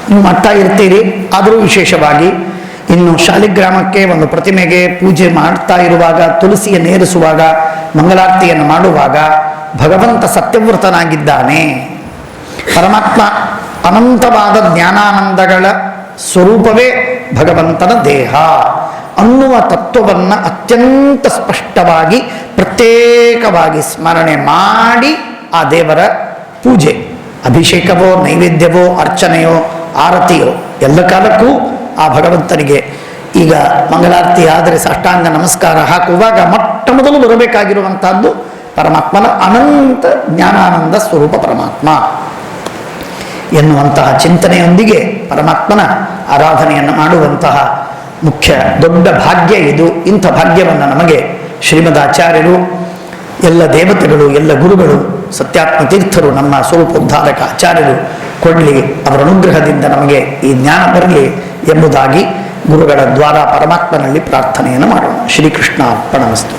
[SPEAKER 1] ನೀವು ಮಾಡ್ತಾ ಇರ್ತೀರಿ. ಆದರೂ ವಿಶೇಷವಾಗಿ ಇನ್ನು ಶಾಲಿಗ್ರಾಮಕ್ಕೆ ಒಂದು ಪ್ರತಿಮೆಗೆ ಪೂಜೆ ಮಾಡ್ತಾ ಇರುವಾಗ, ತುಳಸಿಯ ನೇರಿಸುವಾಗ, ಮಂಗಳಾರತಿಯನ್ನು ಮಾಡುವಾಗ ಭಗವಂತ ಸತ್ಯವ್ರತನಾಗಿದ್ದಾನೆ. ಪರಮಾತ್ಮ ಅನಂತವಾದ ಜ್ಞಾನಾನಂದಗಳ ಸ್ವರೂಪವೇ ಭಗವಂತನ ದೇಹ ಅನ್ನುವ ತತ್ವವನ್ನು ಅತ್ಯಂತ ಸ್ಪಷ್ಟವಾಗಿ ಪ್ರತ್ಯೇಕವಾಗಿ ಸ್ಮರಣೆ ಮಾಡಿ ಆ ದೇವರ ಪೂಜೆ, ಅಭಿಷೇಕವೋ, ನೈವೇದ್ಯವೋ, ಅರ್ಚನೆಯೋ, ಆರತಿಯೋ ಎಲ್ಲ ಕಾಲಕ್ಕೂ ಆ ಭಗವಂತನಿಗೆ ಈಗ ಮಂಗಳಾರತಿ ಆದರೆ ಸಾಷ್ಟಾಂಗ ನಮಸ್ಕಾರ ಹಾಕುವಾಗ ಮೊಟ್ಟ ಮೊದಲು ಬರಬೇಕಾಗಿರುವಂತಹದ್ದು ಪರಮಾತ್ಮನ ಅನಂತ ಜ್ಞಾನಾನಂದ ಸ್ವರೂಪ ಪರಮಾತ್ಮ ಎನ್ನುವಂತಹ ಚಿಂತನೆಯೊಂದಿಗೆ ಪರಮಾತ್ಮನ ಆರಾಧನೆಯನ್ನು ಮಾಡುವಂತಹ ಮುಖ್ಯ ದೊಡ್ಡ ಭಾಗ್ಯ ಇದು. ಇಂಥ ಭಾಗ್ಯವನ್ನು ನಮಗೆ ಶ್ರೀಮದಾಚಾರ್ಯರು, ಎಲ್ಲ ದೇವತೆಗಳು, ಎಲ್ಲ ಗುರುಗಳು, ಸತ್ಯಾತ್ಮ ತೀರ್ಥರು, ನಮ್ಮ ಸ್ವರೂಪೋದ್ಧಾರಕ ಆಚಾರ್ಯರು ಕೊಡಲಿ. ಅವರ ಅನುಗ್ರಹದಿಂದ ನಮಗೆ ಈ ಜ್ಞಾನ ಬರಲಿ ಎಂಬುದಾಗಿ ಗುರುಗಳ ದ್ವಾರ ಪರಮಾತ್ಮನಲ್ಲಿ ಪ್ರಾರ್ಥನೆಯನ್ನು ಮಾಡೋಣ. ಶ್ರೀಕೃಷ್ಣ ಅರ್ಪಣಮಸ್ತು.